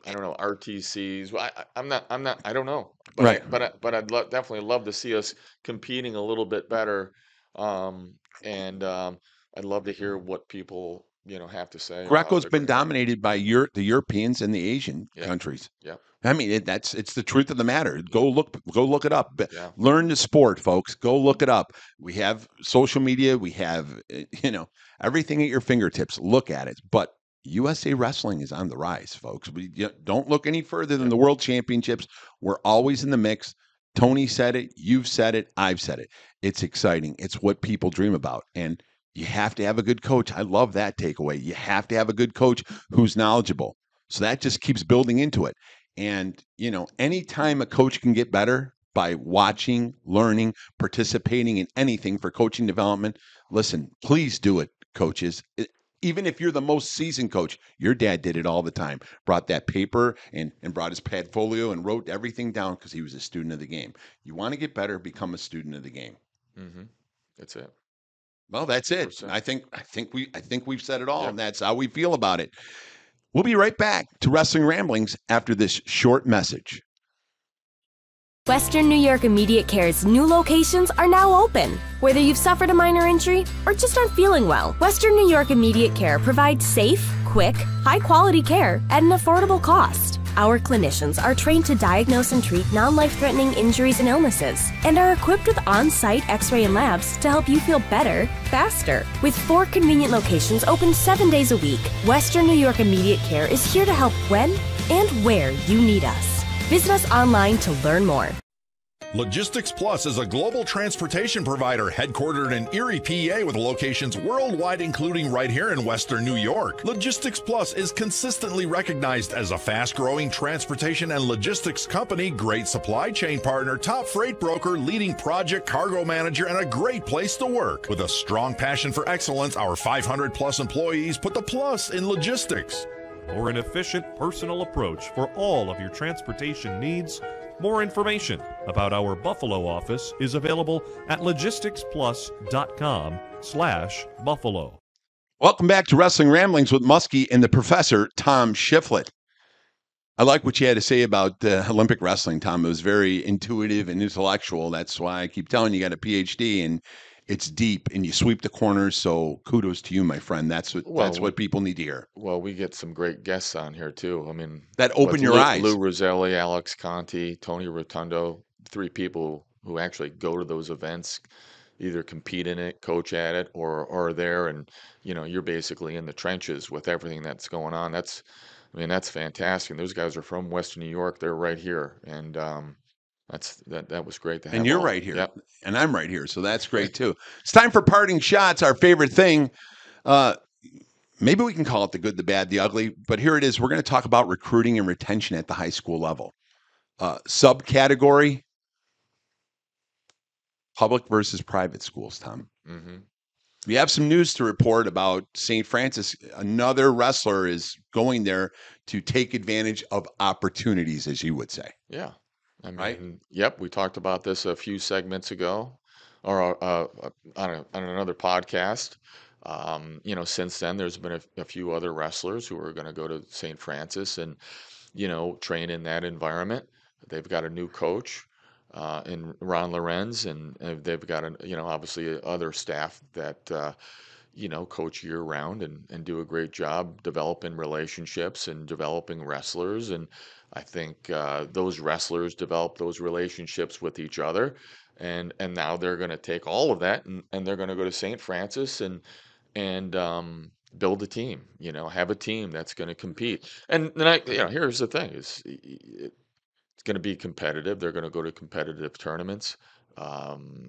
I don't know RTCs. Well, I'm not I don't know, but right. definitely love to see us competing a little bit better, and I'd love to hear what people have to say about Greco's the been great. dominated by the Europeans and the Asian Yeah. countries. Yeah. I mean, it's the truth of the matter. Go look it up. Yeah. Learn the sport, folks. Go look it up. We have social media. We have everything at your fingertips. Look at it. But USA Wrestling is on the rise, folks. Don't look any further than the World Championships. We're always in the mix. Tony said it. You've said it. I've said it. It's exciting. It's what people dream about. And you have to have a good coach. I love that takeaway. You have to have a good coach who's knowledgeable. So that just keeps building into it. And, anytime a coach can get better by watching, learning, participating in anything for coaching development, listen, please do it, coaches. Even if you're the most seasoned coach, your dad did it all the time. Brought that paper and brought his padfolio and wrote everything down because he was a student of the game. You want to get better, become a student of the game. Mm-hmm. That's it. Well, that's it. 100%. I think we've said it all, Yep. and that's how we feel about it. We'll be right back to Wrestling Ramblings after this short message. Western New York Immediate Care's new locations are now open. Whether you've suffered a minor injury or just aren't feeling well, Western New York Immediate Care provides safe, quick, high-quality care at an affordable cost. Our clinicians are trained to diagnose and treat non-life-threatening injuries and illnesses and are equipped with on-site x-ray and labs to help you feel better, faster. With 4 convenient locations open 7 days a week, Western New York Immediate Care is here to help when and where you need us. Visit us online to learn more. Logistics Plus is a global transportation provider headquartered in Erie, PA with locations worldwide, including right here in Western New York. Logistics Plus is consistently recognized as a fast-growing transportation and logistics company, great supply chain partner, top freight broker, leading project cargo manager, and a great place to work. With a strong passion for excellence, our 500-plus employees put the plus in logistics. Or an efficient personal approach for all of your transportation needs. More information about our Buffalo office is available at logisticsplus.com/Buffalo. Welcome back to Wrestling Ramblings with Muskie and the Professor, Tom Shifflet. I like what you had to say about Olympic wrestling, Tom. It was very intuitive and intellectual. That's why I keep telling you, you got a PhD and it's deep and you sweep the corners. So kudos to you, my friend. That's what people need to hear. Well, we get some great guests on here too. I mean, that open your eyes. Lou Roselli, Alex Conti, Tony Rotundo, 3 people who actually go to those events, either compete in it, coach at it, or are there, and you're basically in the trenches with everything that's going on. That's fantastic. And those guys are from Western New York. They're right here, and that was great to have. And you're right here. Yep. And I'm right here. So that's great too. It's time for parting shots, our favorite thing. Maybe we can call it the good, the bad, the ugly, but here it is. We're going to talk about recruiting and retention at the high school level. Subcategory, public versus private schools, Tom. Mm-hmm. We have some news to report about St. Francis. Another wrestler is going there to take advantage of opportunities, as you would say. Yeah. I mean, right? Yep, we talked about this a few segments ago, or on another podcast. Since then, there's been a few other wrestlers who are going to go to St. Francis and, train in that environment. They've got a new coach in Ron Lorenz, and they've got, obviously other staff that, coach year round and do a great job developing relationships and developing wrestlers. And I think those wrestlers develop those relationships with each other. And now they're going to take all of that and they're going to go to St. Francis and build a team, have a team that's going to compete. And then here's the thing: it's going to be competitive. They're going to go to competitive tournaments.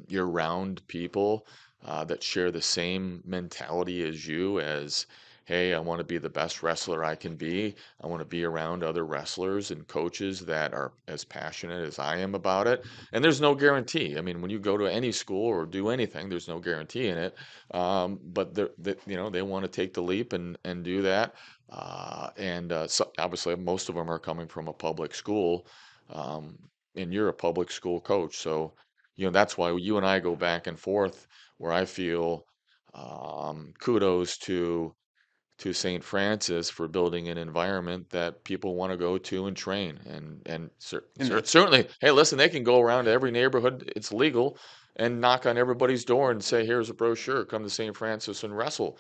Year-round people that share the same mentality as you, as, hey, I want to be the best wrestler I can be. I want to be around other wrestlers and coaches that are as passionate as I am about it. And there's no guarantee. I mean, when you go to any school or do anything, there's no guarantee in it. But they want to take the leap and do that. So obviously, most of them are coming from a public school, and you're a public school coach. So, that's why you and I go back and forth, where I feel kudos to St. Francis for building an environment that people want to go to and train. And certainly, hey, listen, they can go around to every neighborhood. It's legal, and knock on everybody's door and say, here's a brochure, come to St. Francis and wrestle.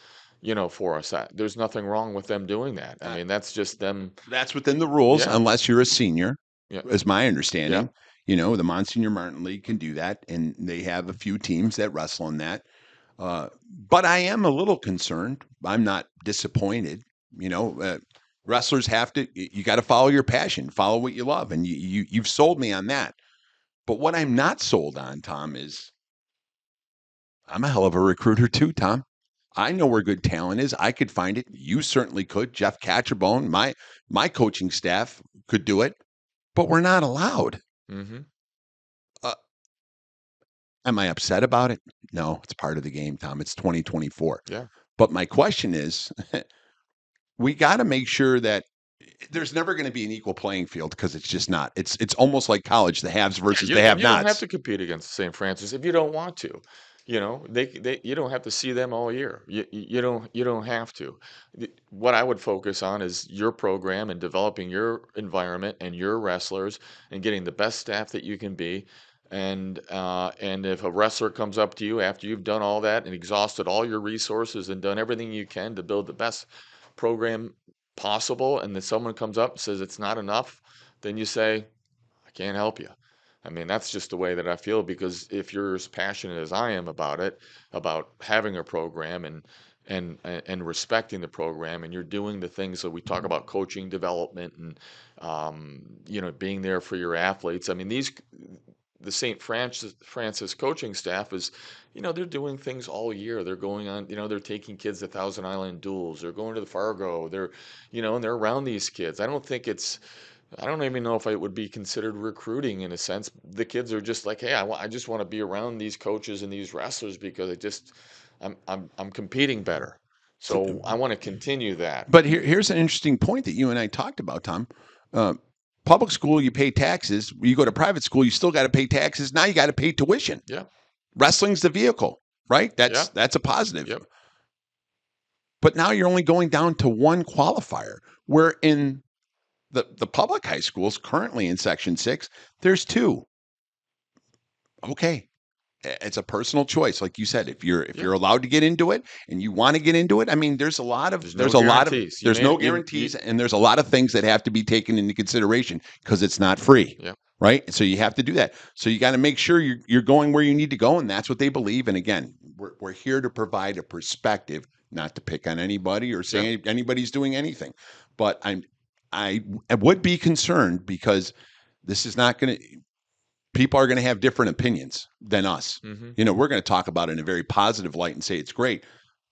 for us. There's nothing wrong with them doing that. I mean, that's just them. That's within the rules, Yeah. unless you're a senior, Yeah. is my understanding. Yeah. The Monsignor Martin League can do that, and they have a few teams that wrestle in that. But I am a little concerned. I'm not disappointed. Wrestlers have to. You got to follow your passion, follow what you love, and you've sold me on that. But what I'm not sold on, Tom, is I'm a hell of a recruiter too, Tom. I know where good talent is. I could find it. You certainly could. Jeff Catcherbone, my coaching staff could do it, but we're not allowed. Mm-hmm. Am I upset about it? No, it's part of the game, Tom. It's 2024. Yeah. But my question is, we got to make sure that there's never going to be an equal playing field, because it's just not. It's almost like college, the haves versus the have-nots. You don't have to compete against St. Francis if you don't want to. You don't have to see them all year. You don't have to. What I would focus on is your program and developing your environment and your wrestlers and getting the best staff that you can be. And if a wrestler comes up to you after you've done all that and exhausted all your resources and done everything you can to build the best program possible, and then someone comes up and says it's not enough, then you say, I can't help you. I mean, that's just the way that I feel, because if you're as passionate as I am about it, about having a program and respecting the program, and you're doing the things that we talk about, coaching, development, and being there for your athletes. I mean, the St. Francis coaching staff is, they're doing things all year. They're going on, they're taking kids to Thousand Island duels. They're going to the Fargo. They're, and they're around these kids. I don't even know if it would be considered recruiting in a sense. The kids are just like, hey, I just want to be around these coaches and these wrestlers because I'm competing better. So I want to continue that. But here's an interesting point that you and I talked about, Tom. Public school, you pay taxes. You go to private school, you still got to pay taxes. Now you got to pay tuition. Yeah. Wrestling's the vehicle, right? That's a positive. Yep. But now you're only going down to one qualifier, where in the public high schools currently in Section 6, there's two. Okay. It's a personal choice, like you said. If you're allowed to get into it and you want to get into it, I mean, there's no guarantees, and there's a lot of things that have to be taken into consideration, because it's not free, right? So you have to do that. So you got to make sure you're going where you need to go, and that's what they believe. And again, we're here to provide a perspective, not to pick on anybody or say anybody's doing anything. But I would be concerned, because this is not going to. People are going to have different opinions than us. Mm-hmm. We're going to talk about it in a very positive light and say it's great.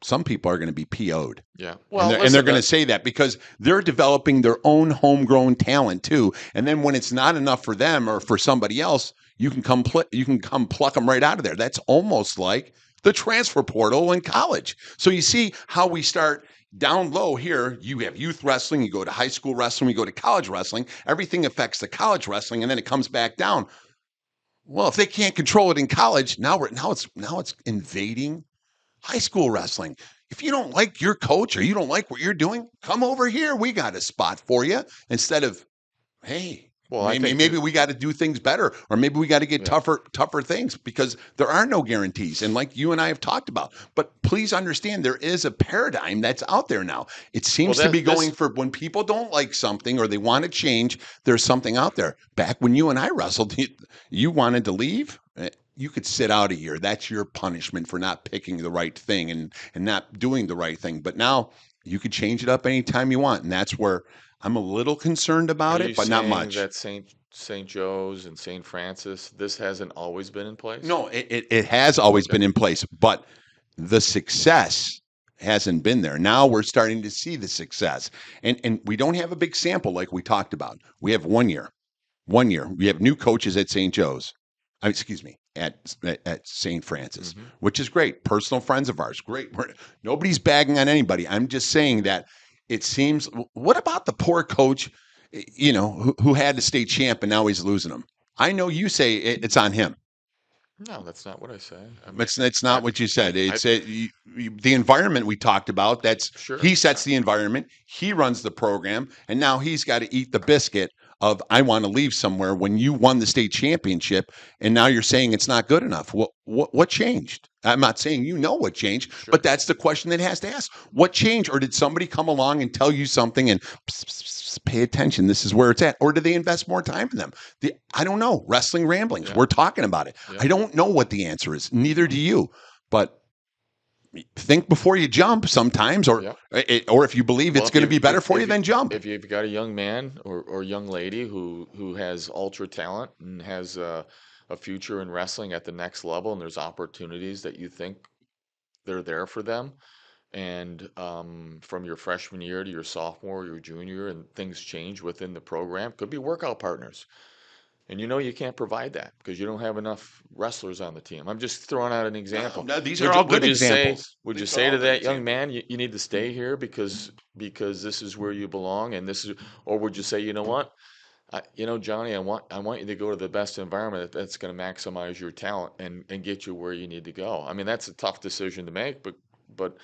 Some people are going to be PO'd. Yeah. Well, and they're going to say that because they're developing their own homegrown talent too. And then when it's not enough for them or for somebody else, you can come pluck them right out of there. That's almost like the transfer portal in college. So you see how we start down low here. You have youth wrestling, you go to high school wrestling, you go to college wrestling. Everything affects the college wrestling, and then it comes back down. Well, if they can't control it in college, now it's invading high school wrestling. If you don't like your coach or you don't like what you're doing, come over here. We got a spot for you. Instead of, hey, well, maybe we got to do things better, or maybe we got to get tougher things, because there are no guarantees. And like you and I have talked about, but please understand, there is a paradigm that's out there now. It seems to be going for when people don't like something or they want to change, there's something out there. Back when you and I wrestled, you wanted to leave, you could sit out a year. That's your punishment for not picking the right thing and not doing the right thing. But now you could change it up anytime you want. And that's where I'm a little concerned about it, but not much. That St. Joe's and St. Francis, this hasn't always been in place? No, it has always been in place, but the success hasn't been there. Now we're starting to see the success. And we don't have a big sample like we talked about. We have 1 year. 1 year. We have new coaches at St. Joe's. At St. Francis, which is great. Personal friends of ours. Great. Nobody's bagging on anybody. I'm just saying that it seems, what about the poor coach, who had the state champ and now he's losing them? I know you say it's on him. No, that's not what I say. It's not what you said. It's the environment we talked about. He sets the environment. He runs the program, and now he's got to eat the biscuit of I want to leave somewhere when you won the state championship and now you're saying it's not good enough. What changed? I'm not saying you know what changed, but that's the question that has to ask. What changed? Or did somebody come along and tell you something and pay attention? This is where it's at. Or did they invest more time in them? I don't know. Wrestling Ramblings. Yeah. We're talking about it. Yeah. I don't know what the answer is. Neither do you. But think before you jump sometimes, or if you believe it's going to be better for you, then jump. If you've got a young man or young lady who has ultra talent and has a future in wrestling at the next level, and there's opportunities that you think they're there for them, and from your freshman year to your sophomore, your junior, and things change within the program, could be workout partners. And you know you can't provide that because you don't have enough wrestlers on the team. I'm just throwing out an example. No, these are all good examples. Would you say to that young man, you need to stay here because this is where you belong, and this is, or would you say, you know what, Johnny, I want you to go to the best environment that's going to maximize your talent and get you where you need to go. I mean, that's a tough decision to make, but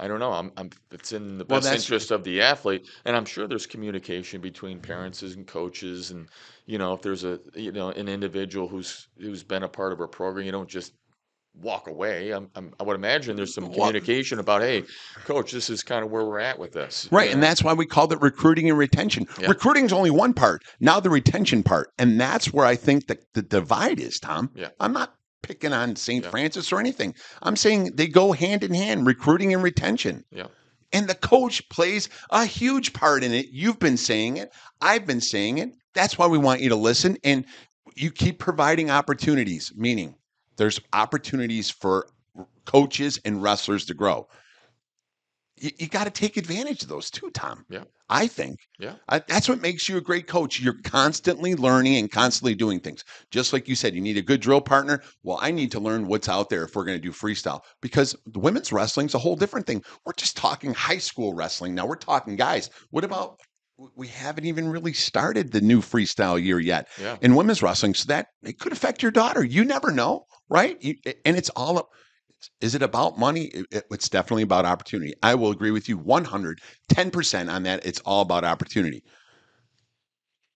I don't know. It's in the best interest of the athlete, and I'm sure there's communication between parents and coaches, and if there's an individual who's been a part of a program, you don't just walk away. I would imagine there's some communication about, hey, coach, this is kind of where we're at with this. Right, and that's why we called it recruiting and retention. Yeah. Recruiting is only one part. Now the retention part, and that's where I think the divide is, Tom. Yeah. I'm not picking on St. Francis or anything. I'm saying they go hand in hand, recruiting and retention. Yeah. And the coach plays a huge part in it. You've been saying it. I've been saying it. That's why we want you to listen. And you keep providing opportunities, meaning there's opportunities for coaches and wrestlers to grow. You got to take advantage of those too, Tom. Yeah. I think. Yeah. That's what makes you a great coach. You're constantly learning and constantly doing things. Just like you said, you need a good drill partner. Well, I need to learn what's out there if we're going to do freestyle, because the women's wrestling is a whole different thing. We're just talking high school wrestling now. We're talking guys. What about, we haven't even really started the new freestyle year yet in women's wrestling. So that it could affect your daughter. You never know, right? And it's all up. Is it about money? It's definitely about opportunity. I will agree with you 110% on that. It's all about opportunity.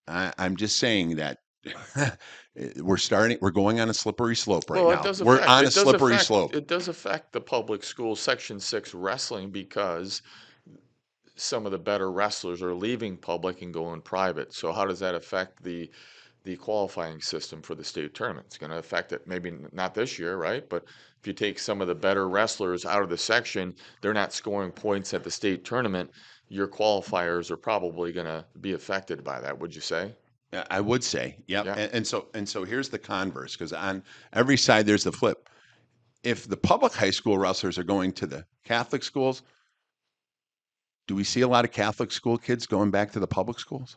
I'm just saying that we're going on a slippery slope right now. We're on a slippery slope. It does affect the public school Section 6 wrestling because some of the better wrestlers are leaving public and going private. So how does that affect the qualifying system for the state tournament? It's going to affect it, maybe not this year, right? But if you take some of the better wrestlers out of the section, they're not scoring points at the state tournament, your qualifiers are probably going to be affected by that, would you say? I would say, yep. Yeah. And so here's the converse, because on every side there's the flip. If the public high school wrestlers are going to the Catholic schools, do we see a lot of Catholic school kids going back to the public schools?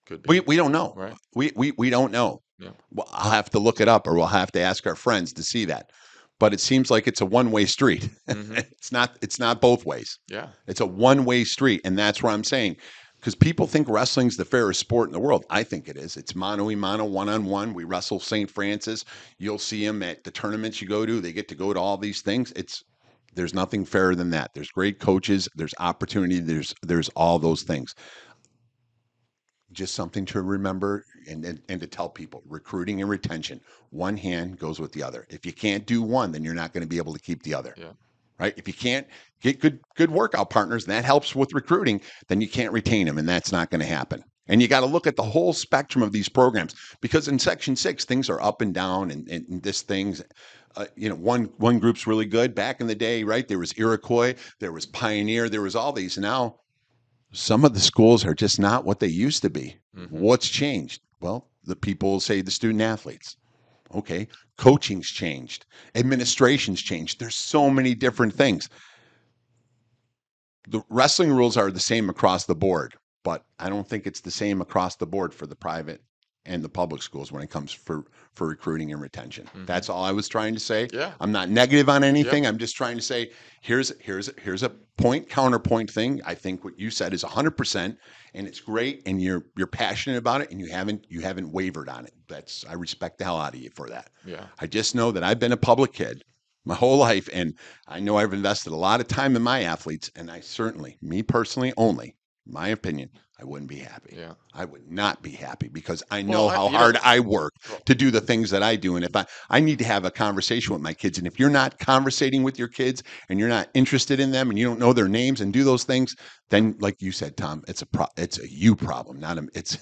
Could be. We don't know. Right. We don't know. Yeah. Well, I'll have to look it up, or we'll have to ask our friends to see that. But it seems like it's a one-way street. Mm-hmm. It's not both ways. Yeah. It's a one-way street, and that's where I'm saying, because people think wrestling's the fairest sport in the world. I think it is. It's mano-a-mano, one-on-one. We wrestle St. Francis. You'll see them at the tournaments you go to. They get to go to all these things. There's nothing fairer than that. There's great coaches. There's opportunity. There's all those things. Just something to remember and to tell people: recruiting and retention. One hand goes with the other. If you can't do one, then you're not going to be able to keep the other. Yeah. Right? If you can't get good workout partners, and that helps with recruiting, then you can't retain them, and that's not going to happen. And you got to look at the whole spectrum of these programs, because in Section 6, things are up and down, and this things. One group's really good. Back in the day, right? There was Iroquois, there was Pioneer, there was all these. Now, some of the schools are just not what they used to be. Mm-hmm. What's changed? Well, the people say the student athletes. Okay, coaching's changed. Administration's changed. There's so many different things. The wrestling rules are the same across the board, but I don't think it's the same across the board for the private and the public schools when it comes for recruiting and retention. Mm-hmm. That's all I was trying to say. Yeah. I'm not negative on anything. Yep. I'm just trying to say here's a counterpoint thing. I think what you said is 100%, and it's great, and you're passionate about it, and you haven't wavered on it. I respect the hell out of you for that. Yeah. I just know that I've been a public kid my whole life, and I know I've invested a lot of time in my athletes, and I certainly, me personally only, my opinion, I wouldn't be happy. Yeah. I would not be happy because I know Well, how you hard know, I work to do the things that I do. And if I need to have a conversation with my kids, and if you're not conversating with your kids and you're not interested in them and you don't know their names and do those things, then like you said, Tom, it's a you problem, not it's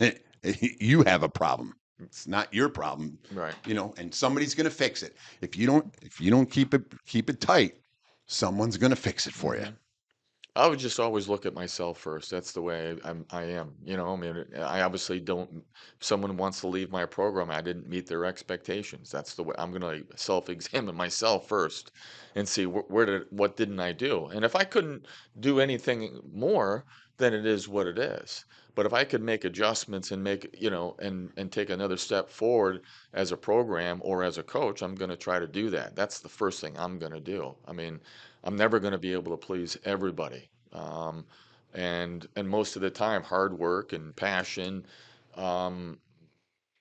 you have a problem. It's not your problem. right. You know, and somebody's going to fix it. If you don't keep it tight, someone's going to fix it for you. I would just always look at myself first. That's the way I am. You know, I mean, I obviously don't. If someone wants to leave my program, I didn't meet their expectations. That's the way I'm going to self-examine myself first and see what didn't I do. And if I couldn't do anything more, then it is what it is. But if I could make adjustments and make, you know, and take another step forward as a program or as a coach, I'm going to try to do that. That's the first thing I'm going to do. I mean, I'm never going to be able to please everybody. And most of the time, hard work and passion, um,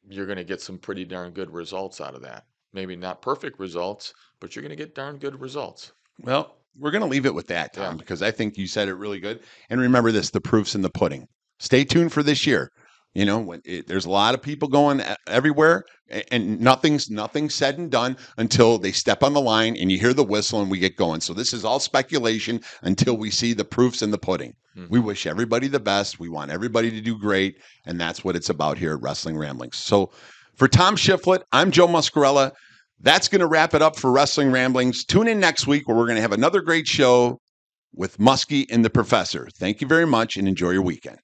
you're going to get some pretty darn good results out of that. Maybe not perfect results, but you're going to get darn good results. Well, we're going to leave it with that, Tom, Yeah. because I think you said it really good. And remember this, the proof's in the pudding. Stay tuned for this year. You know, there's a lot of people going everywhere, and nothing's said and done until they step on the line and you hear the whistle and we get going. So this is all speculation until we see the proofs in the pudding. We wish everybody the best. We want everybody to do great, and that's what it's about here at Wrestling Ramblings. So for Tom Shifflet, I'm Joe Muscarella. That's going to wrap it up for Wrestling Ramblings. Tune in next week where we're going to have another great show with Muskie and the Professor. Thank you very much and enjoy your weekend.